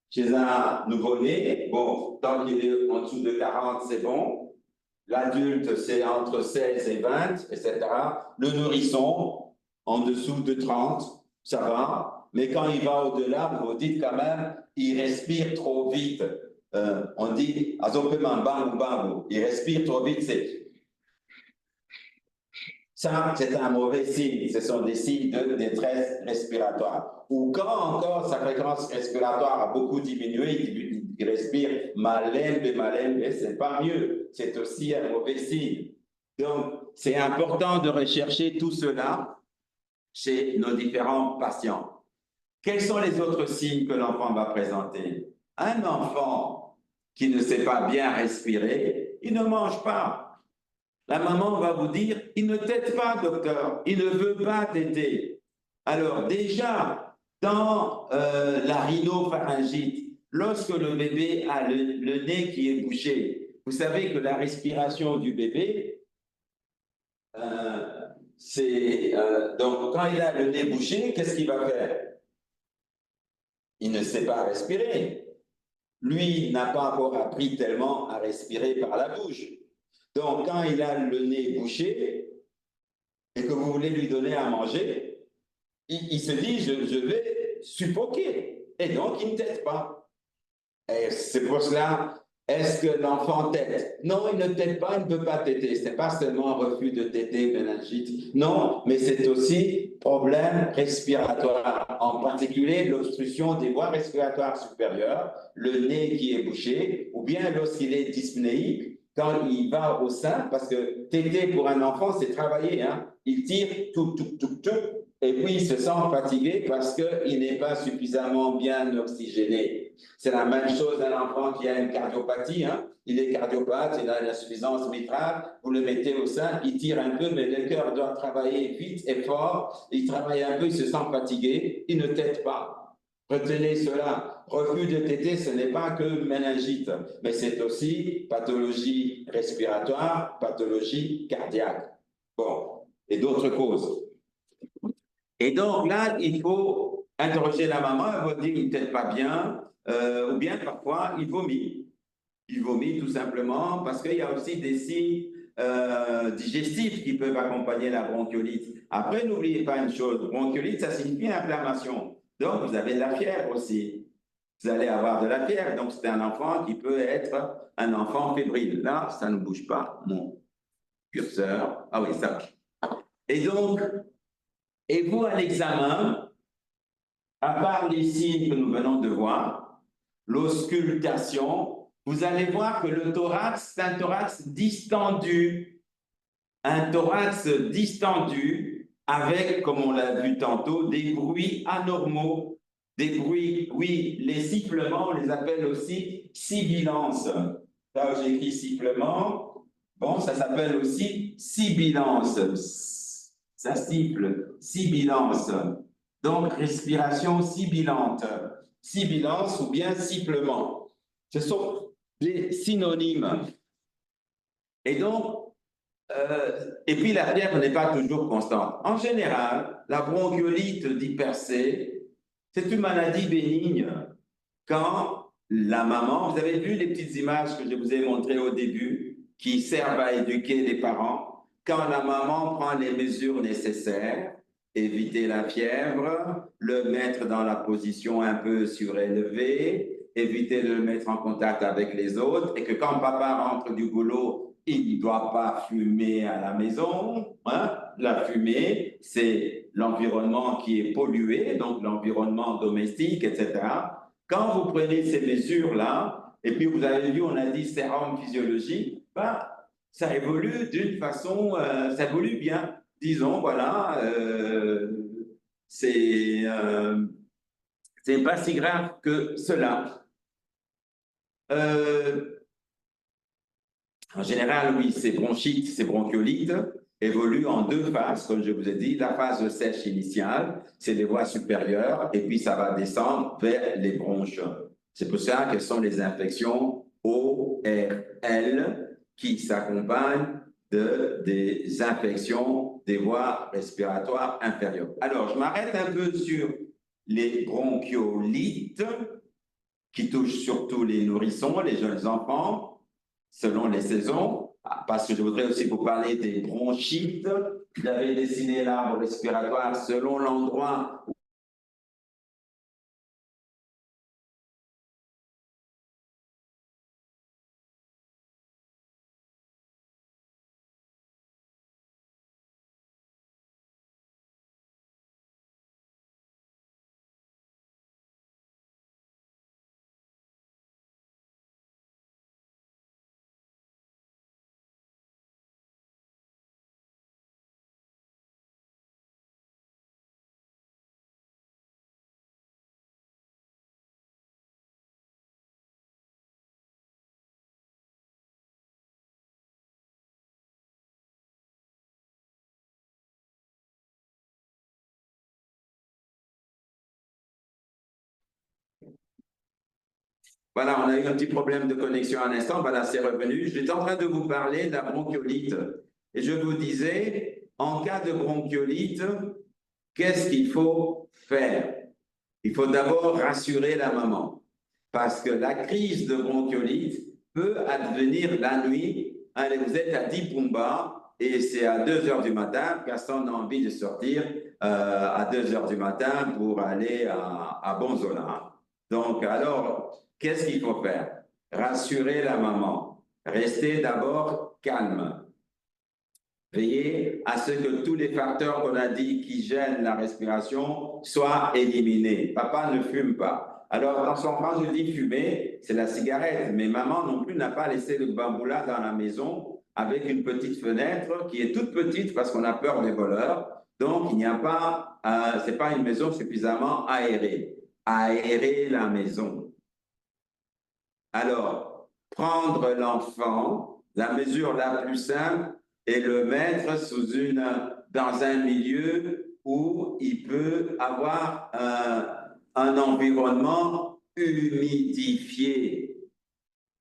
chez un nouveau-né, bon, tant qu'il est en dessous de 40, c'est bon. L'adulte, c'est entre 16 et 20, etc. Le nourrisson, en dessous de 30, ça va. Mais quand il va au-delà, vous dites quand même, il respire trop vite. On dit, il respire trop vite, ça, c'est un mauvais signe. Ce sont des signes de détresse respiratoire. Ou quand encore sa fréquence respiratoire a beaucoup diminué, il respire malembe, c'est pas mieux. C'est aussi un mauvais signe. Donc, c'est important de rechercher tout cela chez nos différents patients. Quels sont les autres signes que l'enfant va présenter? Un enfant qui ne sait pas bien respirer, il ne mange pas. La maman va vous dire, il ne t'aide pas, docteur, il ne veut pas t'aider. Alors déjà, dans la rhinopharyngite, lorsque le bébé a le nez qui est bouché, vous savez que la respiration du bébé, donc quand il a le nez bouché, qu'est-ce qu'il va faire? Il ne sait pas respirer. Lui n'a pas encore appris tellement à respirer par la bouche. Donc, quand il a le nez bouché et que vous voulez lui donner à manger, il se dit, je vais suffoquer. Et donc, il ne tète pas. Et c'est pour cela, est-ce que l'enfant tète? Non, il ne tète pas, il ne peut pas téter. Ce n'est pas seulement un refus de téter, méningite. Non, mais c'est aussi problème respiratoire, en particulier l'obstruction des voies respiratoires supérieures, le nez qui est bouché, ou bien lorsqu'il est dyspnéique, quand il va au sein, parce que téter pour un enfant, c'est travailler, hein. Il tire tout, et puis il se sent fatigué parce qu'il n'est pas suffisamment bien oxygéné. C'est la même chose d'un enfant qui a une cardiopathie, hein. Il est cardiopathe, il a une insuffisance mitrale, vous le mettez au sein, il tire un peu, mais le cœur doit travailler vite et fort, il travaille un peu, il se sent fatigué, il ne tète pas. Retenez cela, refus de téter, ce n'est pas que méningite, mais c'est aussi pathologie respiratoire, pathologie cardiaque. Bon, et d'autres causes. Et donc là, il faut interroger la maman, elle va dire il ne tète pas bien, ou bien parfois il vomit. Il vomit tout simplement parce qu'il y a aussi des signes digestifs qui peuvent accompagner la bronchiolite. Après, n'oubliez pas une chose, bronchiolite, ça signifie inflammation. Donc, vous avez de la fièvre aussi. Vous allez avoir de la fièvre. Donc, c'est un enfant qui peut être un enfant fébrile. Là, ça ne bouge pas, mon curseur. Ah oui, ça. Et donc, et vous, à l'examen, à part les signes que nous venons de voir, l'auscultation, vous allez voir que le thorax, c'est un thorax distendu. Un thorax distendu avec, comme on l'a vu tantôt, des bruits anormaux. Des bruits, oui, les sifflements, on les appelle aussi sibilances. Là où j'ai écrit sifflement, bon, ça s'appelle aussi sibilance. Ça siffle, sibilance. Donc, respiration sibilante. Sibilance ou bien sifflement. Ce sont des synonymes. Et donc, et puis la fièvre n'est pas toujours constante. En général, la bronchiolite d'hypercée, c'est une maladie bénigne quand la maman, vous avez vu les petites images que je vous ai montrées au début, qui servent à éduquer les parents, quand la maman prend les mesures nécessaires, éviter la fièvre, le mettre dans la position un peu surélevée, éviter de le mettre en contact avec les autres, et que quand papa rentre du boulot, il ne doit pas fumer à la maison, hein? La fumée, c'est l'environnement qui est pollué, donc l'environnement domestique, etc. Quand vous prenez ces mesures-là, et puis vous avez vu, on a dit sérum physiologique, ben, ça évolue d'une façon, ça évolue bien. Disons, voilà, c'est pas si grave que cela. En général, oui, ces bronchites, ces bronchiolites évoluent en deux phases, comme je vous ai dit. La phase sèche initiale, c'est les voies supérieures, et puis ça va descendre vers les bronches. C'est pour ça que sont les infections ORL qui s'accompagnent des infections des voies respiratoires inférieures. Alors, je m'arrête un peu sur les bronchiolites qui touchent surtout les nourrissons, les jeunes enfants, selon les saisons, parce que je voudrais aussi vous parler des bronchites. J'avais dessiné l'arbre respiratoire selon l'endroit. Voilà, on a eu un petit problème de connexion à l'instant. Voilà, c'est revenu. J'étais en train de vous parler de la bronchiolite. Et je vous disais, en cas de bronchiolite, qu'est-ce qu'il faut faire? Il faut d'abord rassurer la maman. Parce que la crise de bronchiolite peut advenir la nuit Allez, vous êtes à Dipumba et c'est à 2 heures du matin, personne n'a envie de sortir à 2 heures du matin pour aller à Bonzola. Donc, alors, qu'est-ce qu'il faut faire? Rassurer la maman. Restez d'abord calme. Veillez à ce que tous les facteurs qu'on a dit qui gênent la respiration soient éliminés. Papa ne fume pas. Alors, attention, quand je dis fumer, c'est la cigarette. Mais maman non plus n'a pas laissé le bamboula dans la maison avec une petite fenêtre qui est toute petite parce qu'on a peur des voleurs. Donc, il n'y a pas, c'est pas une maison suffisamment aérée. Aérer la maison. Alors, prendre l'enfant, la mesure la plus simple, et le mettre dans un milieu où il peut avoir un environnement humidifié.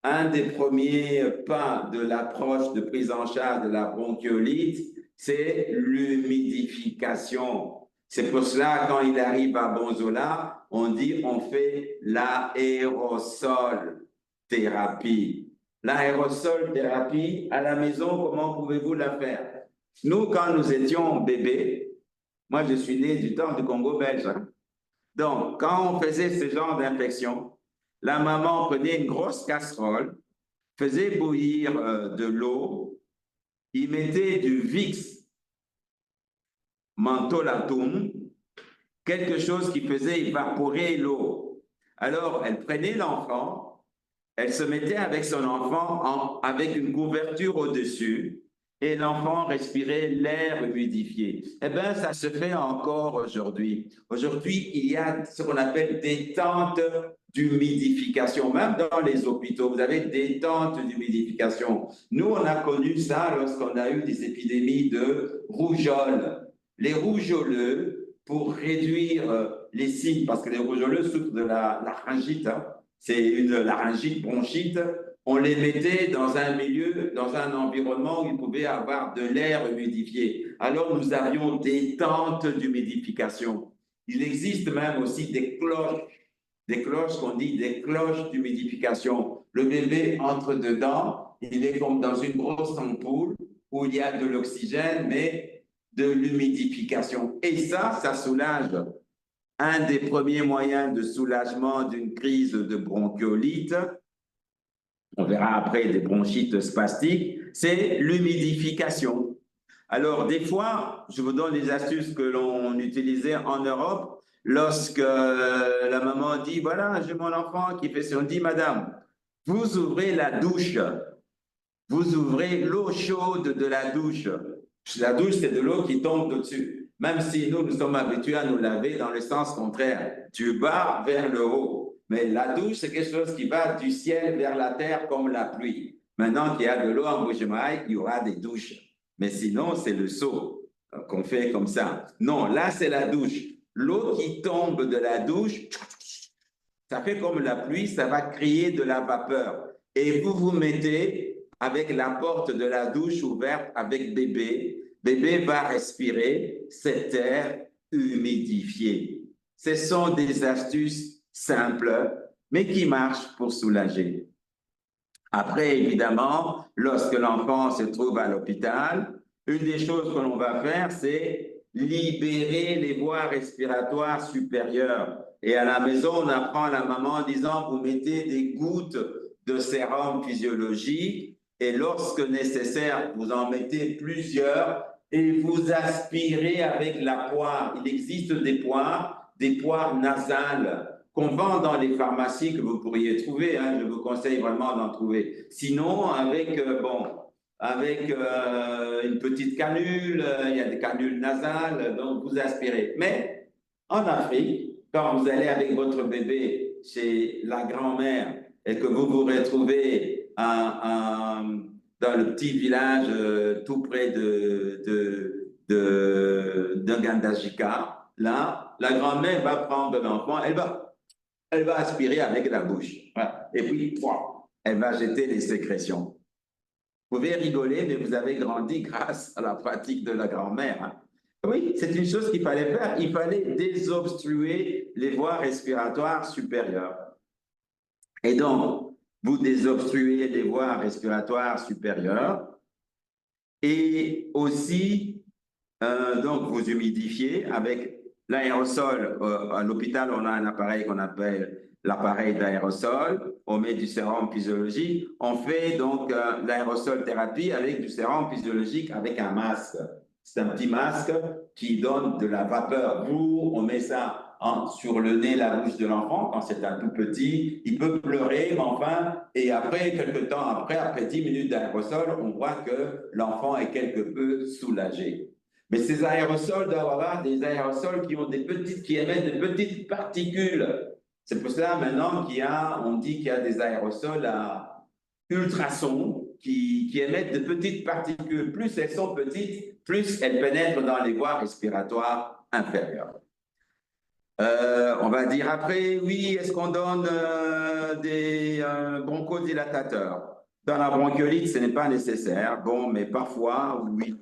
Un des premiers pas de l'approche de prise en charge de la bronchiolite, c'est l'humidification. C'est pour cela, quand il arrive à Bonzola, on dit on fait l'aérosol thérapie. L'aérosol thérapie, à la maison, comment pouvez-vous la faire? Nous, quand nous étions bébés, moi je suis né du temps du Congo belge, hein. Donc, quand on faisait ce genre d'infection, la maman prenait une grosse casserole, faisait bouillir de l'eau, il mettait du Vicks mentholatum, quelque chose qui faisait évaporer l'eau. Alors, elle prenait l'enfant, elle se mettait avec son enfant avec une couverture au-dessus et l'enfant respirait l'air humidifié. Eh bien, ça se fait encore aujourd'hui. Aujourd'hui, il y a ce qu'on appelle des tentes d'humidification. Même dans les hôpitaux, vous avez des tentes d'humidification. Nous, on a connu ça lorsqu'on a eu des épidémies de rougeole. Les rougeoleux, pour réduire les signes, parce que les rougeoleux souffrent de la laryngite, hein, c'est une laryngite, bronchite, on les mettait dans un milieu, dans un environnement où ils pouvaient avoir de l'air humidifié. Alors, nous avions des tentes d'humidification. Il existe même aussi des cloches qu'on dit des cloches d'humidification. Le bébé entre dedans, il est comme dans une grosse ampoule où il y a de l'oxygène, mais de l'humidification. Et ça soulage. Un des premiers moyens de soulagement d'une crise de bronchiolite, on verra après des bronchites spastiques, c'est l'humidification. Alors, des fois, je vous donne des astuces que l'on utilisait en Europe lorsque la maman dit, voilà, j'ai mon enfant qui fait ça. On dit, madame, vous ouvrez la douche, vous ouvrez l'eau chaude de la douche. La douche, c'est de l'eau qui tombe au-dessus. Même si nous sommes habitués à nous laver dans le sens contraire, du bas vers le haut. Mais la douche, c'est quelque chose qui va du ciel vers la terre comme la pluie. Maintenant qu'il y a de l'eau en Bouchemaille, il y aura des douches. Mais sinon, c'est le seau qu'on fait comme ça. Non, là, c'est la douche. L'eau qui tombe de la douche, ça fait comme la pluie, ça va créer de la vapeur. Et vous vous mettez avec la porte de la douche ouverte avec bébé. Bébé va respirer cet air humidifié. Ce sont des astuces simples, mais qui marchent pour soulager. Après, évidemment, lorsque l'enfant se trouve à l'hôpital, une des choses que l'on va faire, c'est libérer les voies respiratoires supérieures. Et à la maison, on apprend à la maman en disant, vous mettez des gouttes de sérum physiologique et lorsque nécessaire, vous en mettez plusieurs et vous aspirez avec la poire. Il existe des poires nasales qu'on vend dans les pharmacies que vous pourriez trouver. Hein, je vous conseille vraiment d'en trouver. Sinon, avec une petite canule, il y a des canules nasales, donc vous aspirez. Mais en Afrique, quand vous allez avec votre bébé chez la grand-mère et que vous vous retrouvez dans le petit village tout près de Ngandajika, là, la grand-mère va prendre l'enfant, elle va aspirer avec la bouche. Voilà. Et puis, elle va jeter les sécrétions. Vous pouvez rigoler, mais vous avez grandi grâce à la pratique de la grand-mère. Hein. Oui, c'est une chose qu'il fallait faire. Il fallait désobstruer les voies respiratoires supérieures. Et donc, vous désobstruez les voies respiratoires supérieures et aussi, donc, vous humidifiez avec l'aérosol. À l'hôpital, on a un appareil qu'on appelle l'appareil d'aérosol. On met du sérum physiologique. On fait donc l'aérosol thérapie avec du sérum physiologique avec un masque. C'est un petit masque qui donne de la vapeur. On met ça sur le nez, la bouche de l'enfant quand c'est un tout petit. Il peut pleurer, mais enfin, et après, quelques temps après 10 minutes d'aérosol, on voit que l'enfant est quelque peu soulagé. Mais ces aérosols doivent avoir des aérosols qui émettent de petites particules. C'est pour cela maintenant on dit qu'il y a des aérosols à ultrasons qui émettent de petites particules. Plus elles sont petites, plus elles pénètrent dans les voies respiratoires inférieures. On va dire après, oui, est-ce qu'on donne des bronchodilatateurs? Dans la bronchiolite, ce n'est pas nécessaire. Bon, mais parfois, oui.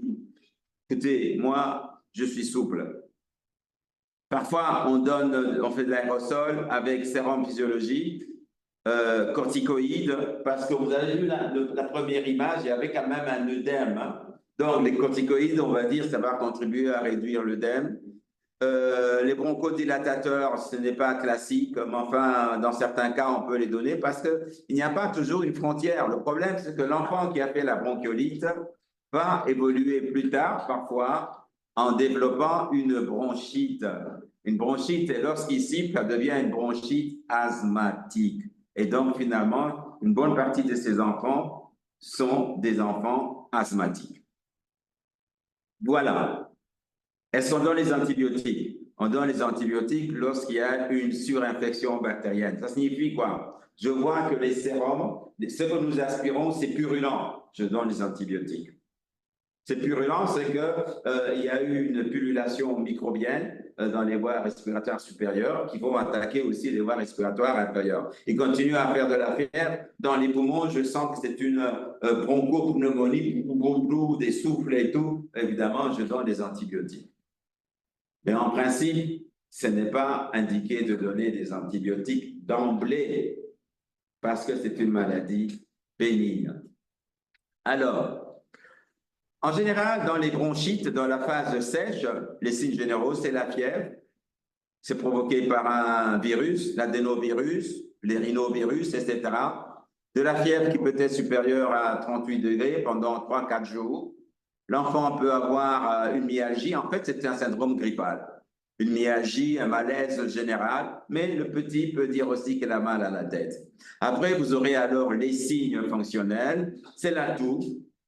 Écoutez, moi, je suis souple. Parfois, on fait de l'aérosol avec sérum physiologique, corticoïdes, parce que vous avez vu la première image, il y avait quand même un œdème. Hein. Donc, les corticoïdes, on va dire, ça va contribuer à réduire l'œdème. Les bronchodilatateurs, ce n'est pas classique, mais enfin, dans certains cas, on peut les donner parce qu'il n'y a pas toujours une frontière. Le problème, c'est que l'enfant qui a fait la bronchiolite va évoluer plus tard, parfois, en développant une bronchite. Une bronchite, et lorsqu'ici, ça devient une bronchite asthmatique. Et donc, finalement, une bonne partie de ces enfants sont des enfants asthmatiques. Voilà. Est-ce qu'on donne les antibiotiques? On donne les antibiotiques lorsqu'il y a une surinfection bactérienne. Ça signifie quoi? Je vois que les sérums, ce que nous aspirons, c'est purulent. Je donne les antibiotiques. C'est purulent, c'est qu'il y a eu une pullulation microbienne dans les voies respiratoires supérieures qui vont attaquer aussi les voies respiratoires inférieures. Il continue à faire de la fièvre. Dans les poumons, je sens que c'est une bronchopneumonie, des souffles et tout. Évidemment, je donne des antibiotiques. Mais en principe, ce n'est pas indiqué de donner des antibiotiques d'emblée parce que c'est une maladie bénigne. Alors, en général, dans les bronchites, dans la phase sèche, les signes généraux, c'est la fièvre. C'est provoqué par un virus, l'adénovirus, les rhinovirus, etc. De la fièvre qui peut être supérieure à 38 degrés pendant 3-4 jours. L'enfant peut avoir une myalgie. En fait, c'est un syndrome grippal. Une myalgie, un malaise général, mais le petit peut dire aussi qu'il a mal à la tête. Après, vous aurez alors les signes fonctionnels. C'est la toux.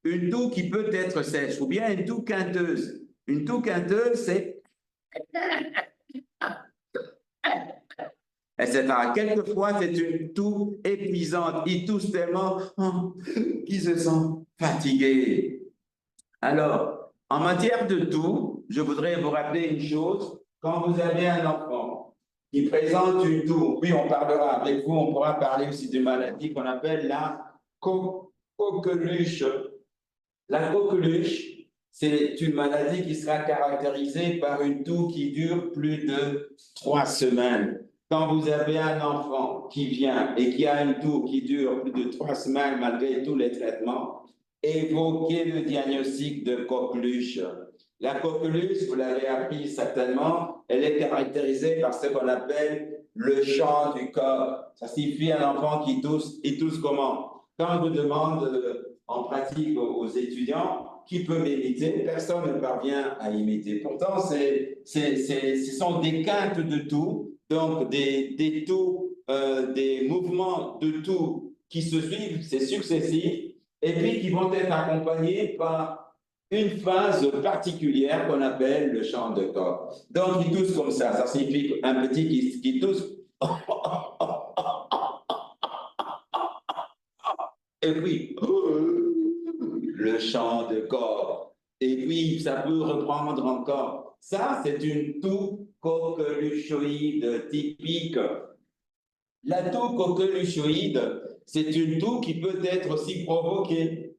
Une toux qui peut être sèche ou bien une toux quinteuse. Une toux quinteuse, c'est... etc. Quelquefois, c'est une toux épuisante. Il tousse tellement qu'il se sent fatigué. Alors, en matière de toux, je voudrais vous rappeler une chose. Quand vous avez un enfant qui présente une toux, oui, on parlera avec vous, on pourra parler aussi d'une maladie qu'on appelle la coqueluche. La coqueluche, c'est une maladie qui sera caractérisée par une toux qui dure plus de 3 semaines. Quand vous avez un enfant qui vient et qui a une toux qui dure plus de 3 semaines malgré tous les traitements, évoquez le diagnostic de coqueluche. La coqueluche, vous l'avez appris certainement, elle est caractérisée par ce qu'on appelle le chant du corps. Ça signifie un enfant qui tousse. Il tousse comment? Quand on vous demande en pratique aux étudiants qui peut m'imiter, personne ne parvient à imiter. Pourtant, ce sont des quintes de toux, donc des toux, des mouvements de toux qui se suivent, c'est successif, et puis qui vont être accompagnés par une phase particulière qu'on appelle le chant de corps. Donc, il tousse comme ça signifie un petit qui tousse. Et puis, le chant de corps. Et puis, ça peut reprendre encore. Ça, c'est une toux coqueluchoïde typique. La toux coqueluchoïde, c'est une toux qui peut être aussi provoquée.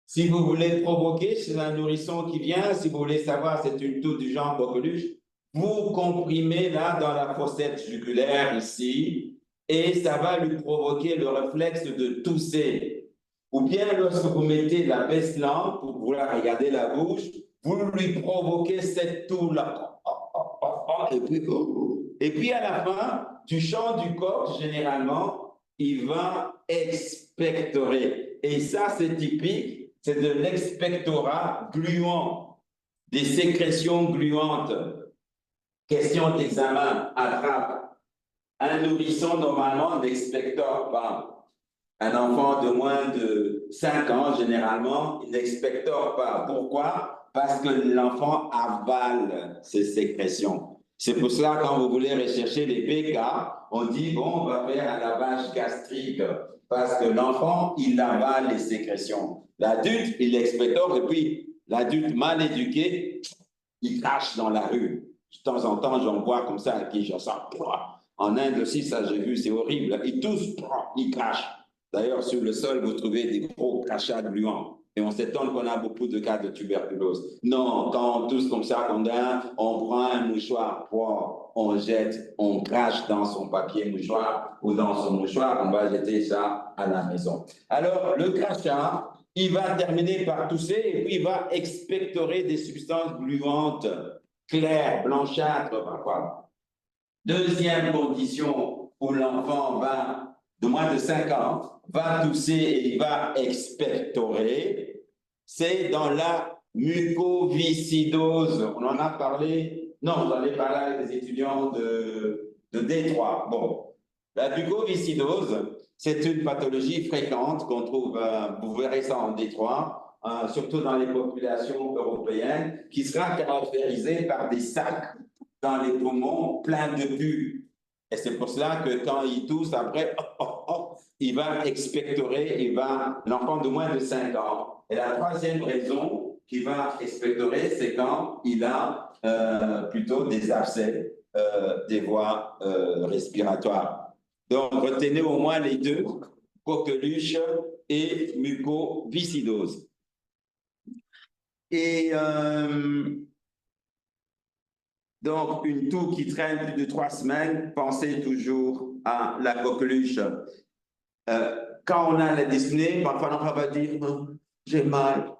Si vous voulez provoquer chez un nourrisson qui vient, si vous voulez savoir c'est une toux du genre coqueluche, vous comprimez là dans la fossette jugulaire ici, et ça va lui provoquer le réflexe de tousser. Ou bien lorsque vous mettez la baisse langue pour vouloir regarder la bouche, vous lui provoquez cette toux-là. Et puis à la fin, du champ du corps, généralement, il va expectorer. Et ça, c'est typique, c'est de l'expectorat gluant, des sécrétions gluantes. Question d'examen, attrape. Un nourrisson, normalement, n'expectore pas. Un enfant de moins de 5 ans, généralement, il n'expectore pas. Pourquoi? Parce que l'enfant avale ses sécrétions. C'est pour cela, quand vous voulez rechercher les PK, on dit, bon, on va faire un lavage gastrique. Parce que l'enfant, il avale les sécrétions. L'adulte, il expectore, et puis l'adulte mal éduqué, il crache dans la rue. De temps en temps, j'en vois comme ça, qui je sens. En Inde aussi, ça j'ai vu, c'est horrible. Ils tous, ils crachent. D'ailleurs, sur le sol, vous trouvez des gros crachats gluants. Et on s'étonne qu'on a beaucoup de cas de tuberculose. Non, quand on tousse comme ça, on prend un mouchoir, on jette, on crache dans son papier mouchoir ou dans son mouchoir, on va jeter ça à la maison. Alors, le crachat, il va terminer par tousser et puis il va expectorer des substances gluantes, claires, blanchâtres parfois. Deuxième condition où l'enfant va, de moins de 5 ans, va tousser et il va expectorer, c'est dans la mucoviscidose. On en a parlé, non, j'en ai parlé avec des étudiants de Détroit. Bon, la mucoviscidose, c'est une pathologie fréquente qu'on trouve, vous verrez ça en Détroit, surtout dans les populations européennes, qui sera caractérisée par des sacs dans les poumons pleins de pus. Et c'est pour cela que quand il tousse, après, il va expectorer, l'enfant de moins de 5 ans. Et la troisième raison qu'il va expectorer, c'est quand il a plutôt des abcès des voies respiratoires. Donc, retenez au moins les deux, coqueluche et mucoviscidose. Et donc, une toux qui traîne plus de 3 semaines, pensez toujours à la coqueluche. Quand on a la dyspnée, parfois l'enfant va dire j'ai mal,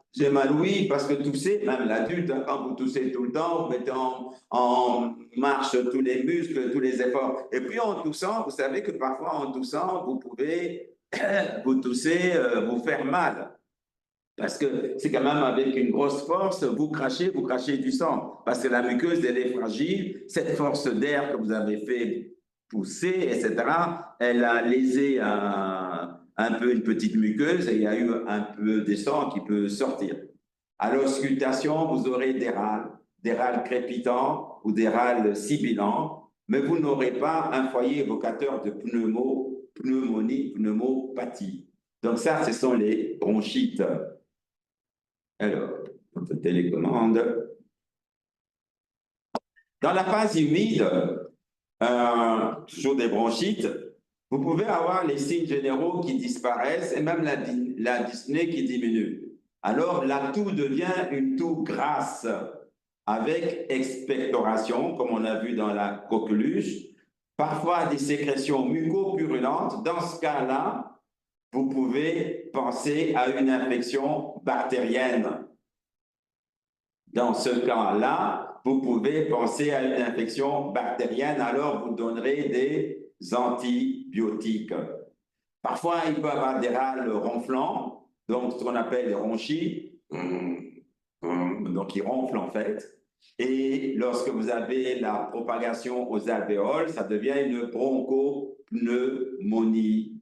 oui, parce que tousser, même l'adulte, quand vous toussez tout le temps, vous mettez en marche tous les muscles, tous les efforts. Et puis en toussant, vous savez que parfois en toussant, vous pouvez, vous tousser, vous faire mal. Parce que c'est quand même avec une grosse force, vous crachez du sang. Parce que la muqueuse, elle est fragile. Cette force d'air que vous avez fait pousser, etc., elle a lésé un peu une petite muqueuse et il y a eu un peu de sang qui peut sortir. À l'auscultation, vous aurez des râles crépitants ou des râles sibilants, mais vous n'aurez pas un foyer évocateur de pneumopathie. Donc ça, ce sont les bronchites. Alors, on peut télécommande. Dans la phase humide, toujours des bronchites, vous pouvez avoir les signes généraux qui disparaissent et même la dyspnée qui diminue. Alors, la toux devient une toux grasse avec expectoration, comme on a vu dans la coqueluche, parfois des sécrétions mucopurulentes. Dans ce cas-là, vous pouvez penser à une infection bactérienne. Dans ce cas-là, vous pouvez penser à une infection bactérienne, alors vous donnerez des antibiotiques. Parfois, il peut y avoir des râles ronflants, donc ce qu'on appelle des ronchis, donc ils ronflent en fait. Et lorsque vous avez la propagation aux alvéoles, ça devient une bronchopneumonie.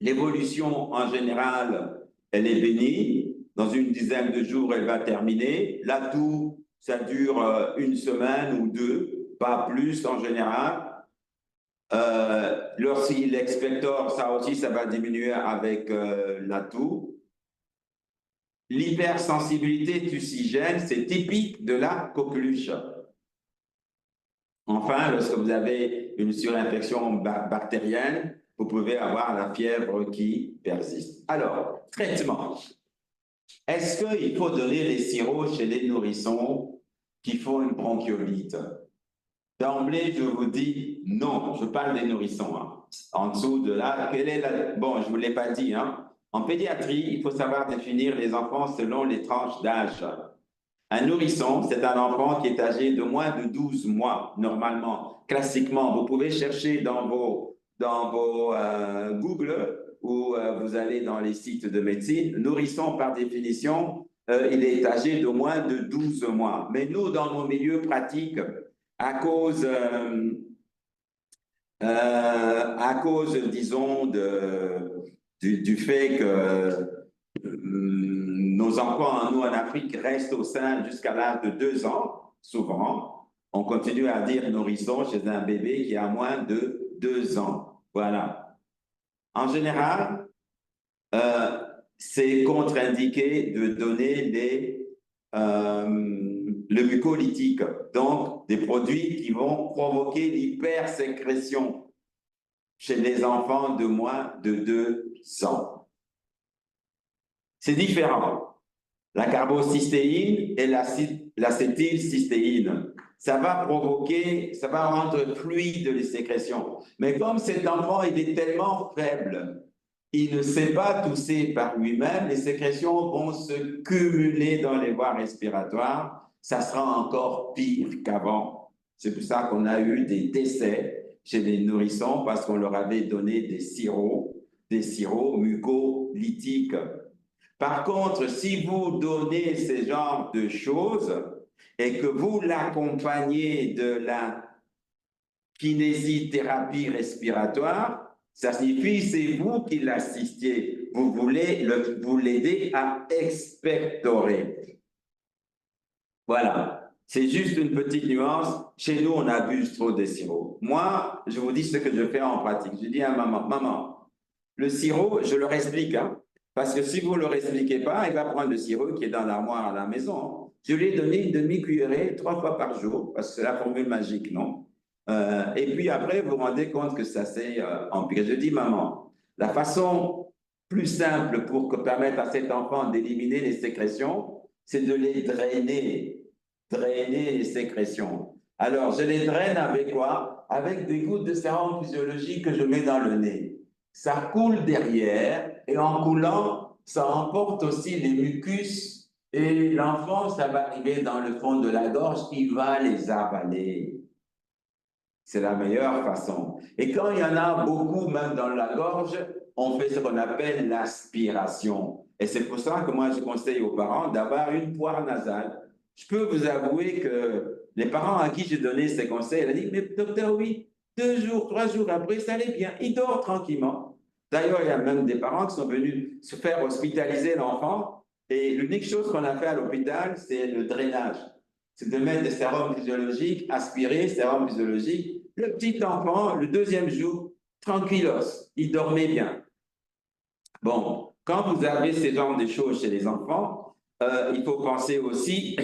L'évolution, en général, elle est bénigne. Dans une dizaine de jours, elle va terminer. La toux, ça dure 1 semaine ou 2, pas plus en général. Lorsqu'il expectore, ça aussi, ça va diminuer avec la toux. L'hypersensibilité tussigène, c'est typique de la coqueluche. Enfin, lorsque vous avez une surinfection bactérienne, vous pouvez avoir la fièvre qui persiste. Alors, traitement. Est-ce qu'il faut donner les sirops chez les nourrissons qui font une bronchiolite? D'emblée, je vous dis non, je parle des nourrissons. Hein. En dessous de là, quelle est la... Bon, je ne vous l'ai pas dit. Hein. En pédiatrie, il faut savoir définir les enfants selon les tranches d'âge. Un nourrisson, c'est un enfant qui est âgé de moins de 12 mois, normalement. Classiquement, vous pouvez chercher dans vos Google ou vous allez dans les sites de médecine. Nourrisson, par définition, il est âgé de moins de 12 mois. Mais nous, dans nos milieux pratiques, à cause, disons, du fait que nos enfants, nous en Afrique, restent au sein jusqu'à l'âge de 2 ans, souvent. On continue à dire nourrisson chez un bébé qui a moins de 2 ans. Voilà. En général, c'est contre-indiqué de donner le mucolytique, donc des produits qui vont provoquer l'hypersécrétion chez les enfants de moins de 2 ans. C'est différent. La carbocystéine et l'acétylcystéine, ça va rendre fluide les sécrétions. Mais comme cet enfant, il est tellement faible, il ne sait pas tousser par lui-même, les sécrétions vont se cumuler dans les voies respiratoires, ça sera encore pire qu'avant. C'est pour ça qu'on a eu des décès chez les nourrissons parce qu'on leur avait donné des sirops mucolytiques. Par contre, si vous donnez ce genre de choses et que vous l'accompagnez de la kinésithérapie respiratoire, ça signifie que c'est vous qui l'assistiez. Vous voulez vous l'aider à expectorer. Voilà. C'est juste une petite nuance. Chez nous, on abuse trop des sirops. Moi, je vous dis ce que je fais en pratique. Je dis à maman, maman, le sirop, je leur explique, hein, parce que si vous ne leur expliquez pas, il va prendre le sirop qui est dans l'armoire à la maison. Je lui ai donné une demi-cuillerée 3 fois par jour, parce que c'est la formule magique, non? Et puis après, vous vous rendez compte que ça s'est empiré. Je dis, maman, la façon plus simple pour permettre à cet enfant d'éliminer les sécrétions, c'est de les drainer les sécrétions. Alors, je les draine avec quoi? Avec des gouttes de sérum physiologique que je mets dans le nez. Ça coule derrière et en coulant, ça emporte aussi les mucus et l'enfant, ça va arriver dans le fond de la gorge, il va les avaler. C'est la meilleure façon. Et quand il y en a beaucoup, même dans la gorge, on fait ce qu'on appelle l'aspiration. Et c'est pour ça que moi, je conseille aux parents d'avoir une poire nasale. Je peux vous avouer que les parents à qui j'ai donné ces conseils, ils ont dit, mais docteur, oui, 2 jours, 3 jours après, ça allait bien. Il dort tranquillement. D'ailleurs, il y a même des parents qui sont venus se faire hospitaliser l'enfant. Et l'unique chose qu'on a fait à l'hôpital, c'est le drainage. C'est de mettre des sérums physiologiques, aspirer, sérum physiologique. Le petit enfant, le 2e jour, tranquillos, il dormait bien. Bon, quand vous avez ces genres de choses chez les enfants, il faut penser aussi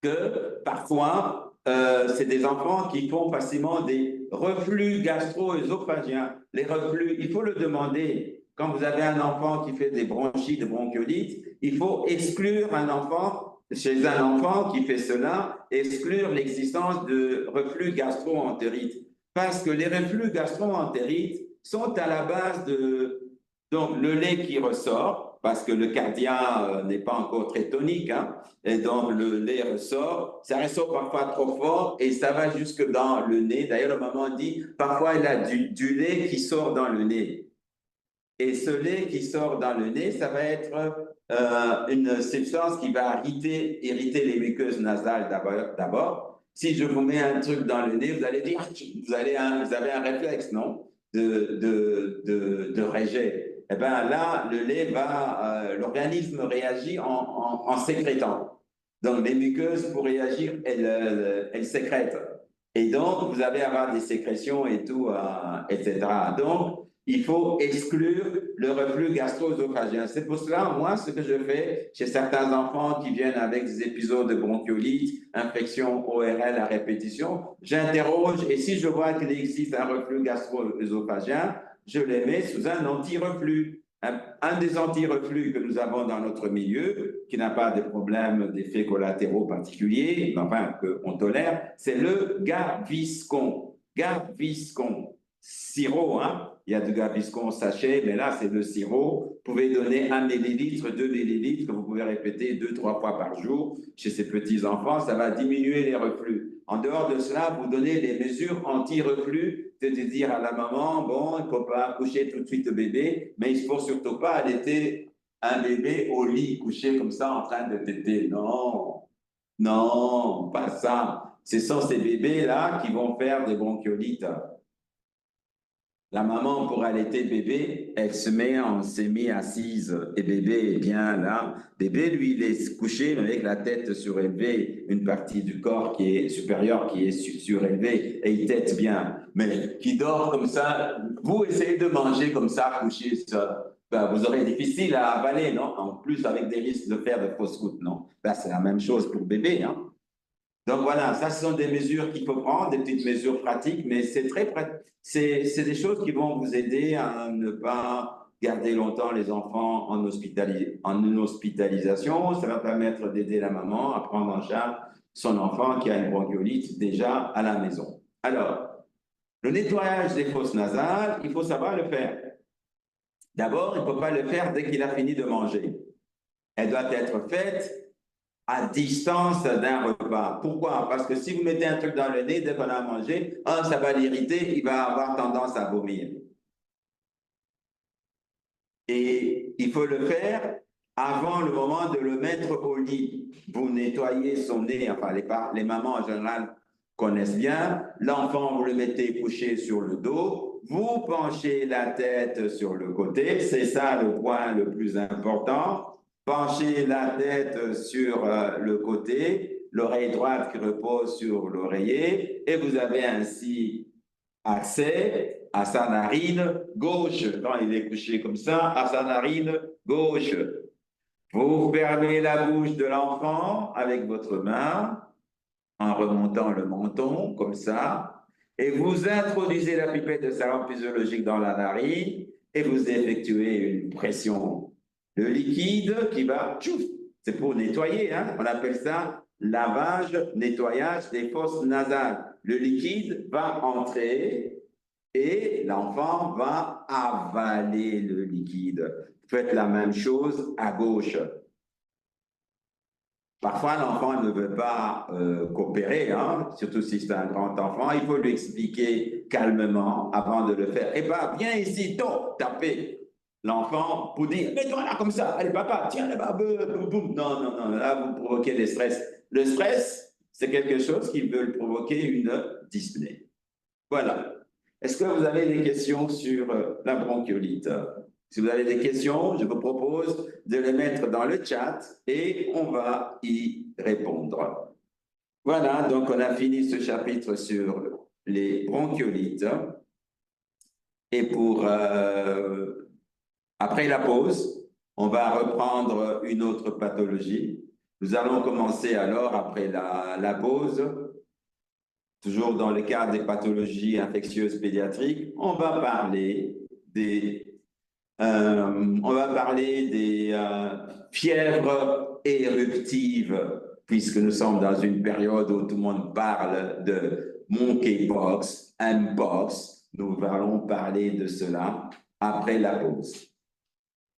que parfois, c'est des enfants qui font facilement des reflux gastro-œsophagiens. Les reflux, il faut le demander. Quand vous avez un enfant qui fait des bronchites, des bronchiolites, il faut exclure un enfant, chez un enfant qui fait cela, exclure l'existence de reflux gastro-entérite. Parce que les reflux gastro-entérites sont à la base de donc le lait qui ressort, parce que le cardia n'est pas encore très tonique, hein, et donc le lait ressort, ça ressort parfois trop fort et ça va jusque dans le nez. D'ailleurs, la maman dit, parfois il a du lait qui sort dans le nez. Et ce lait qui sort dans le nez, ça va être une substance qui va irriter les muqueuses nasales d'abord. Si je vous mets un truc dans le nez, vous allez dire, vous avez un réflexe, non, de rejet. Eh bien là, le lait l'organisme réagit en sécrétant. Donc les muqueuses, pour réagir, elles sécrètent. Et donc, vous allez avoir des sécrétions et tout, etc. Donc, il faut exclure le reflux gastro-œsophagien. C'est pour cela, moi, ce que je fais chez certains enfants qui viennent avec des épisodes de bronchiolite, infection ORL à répétition, j'interroge et si je vois qu'il existe un reflux gastro-œsophagien, je les mets sous un anti-reflux. Un des anti-reflux que nous avons dans notre milieu, qui n'a pas de problème d'effets collatéraux particuliers, enfin qu'on tolère, c'est le Gaviscon. Gaviscon, sirop, hein? Il y a du Gaviscon sachet, mais là c'est le sirop. Vous pouvez donner 1 millilitre, 2 millilitres, que vous pouvez répéter 2-3 fois par jour chez ces petits-enfants, ça va diminuer les reflux. En dehors de cela, vous donnez des mesures anti-reflux, c'est de dire à la maman, bon, il ne faut pas coucher tout de suite le bébé, mais il ne faut surtout pas allaiter un bébé au lit, couché comme ça en train de téter. Non, non, pas ça. Ce sont ces bébés-là qui vont faire des bronchiolites. La maman, pour allaiter bébé, elle se met en semi-assise et bébé est bien là. Bébé, lui, il est couché avec la tête surélevée, une partie du corps qui est supérieure, qui est surélevée et il tète bien. Mais qui dort comme ça, vous essayez de manger comme ça, couché, ça, ben, vous aurez difficile à avaler, non? En plus, avec des risques de faire de fausses routes, non? Ben, c'est la même chose pour bébé, hein? Donc voilà, ça ce sont des mesures qu'il faut prendre, des petites mesures pratiques, mais c'est c'est des choses qui vont vous aider à ne pas garder longtemps les enfants en hospitalisation. Ça va permettre d'aider la maman à prendre en charge son enfant qui a une bronchiolite déjà à la maison. Alors, le nettoyage des fosses nasales, il faut savoir le faire. D'abord, il ne faut pas le faire dès qu'il a fini de manger. Elle doit être faite à distance d'un repas. Pourquoi? Parce que si vous mettez un truc dans le nez, dès qu'on a mangé, ça va l'irriter, il va avoir tendance à vomir. Et il faut le faire avant le moment de le mettre au lit. Vous nettoyez son nez, enfin les mamans en général connaissent bien. L'enfant, vous le mettez couché sur le dos, vous penchez la tête sur le côté, c'est ça le point le plus important. Penchez la tête sur le côté, l'oreille droite qui repose sur l'oreiller, et vous avez ainsi accès à sa narine gauche. Quand il est couché comme ça, à sa narine gauche. Vous fermez la bouche de l'enfant avec votre main, en remontant le menton, comme ça, et vous introduisez la pipette de sa lampe physiologique dans la narine, et vous effectuez une pression. Le liquide qui va, c'est pour nettoyer, hein? On appelle ça lavage, nettoyage des fosses nasales. Le liquide va entrer et l'enfant va avaler le liquide. Faites la même chose à gauche. Parfois, l'enfant ne veut pas coopérer, hein? Surtout si c'est un grand enfant. Il faut lui expliquer calmement avant de le faire. Eh bien, viens ici, tapez l'enfant pour dire, mets-toi là comme ça, allez papa, tiens là-bas, boum, boum. Non, non, non, là vous provoquez des stress. Le stress, c'est quelque chose qui veut provoquer une dyspnée. Voilà. Est-ce que vous avez des questions sur la bronchiolite? Si vous avez des questions, je vous propose de les mettre dans le chat et on va y répondre. Voilà, donc on a fini ce chapitre sur les bronchiolites. Et pour après la pause, on va reprendre une autre pathologie. Nous allons commencer alors, après la pause, toujours dans le cadre des pathologies infectieuses pédiatriques, on va parler des fièvres éruptives, puisque nous sommes dans une période où tout le monde parle de monkeypox, mpox. Nous allons parler de cela après la pause.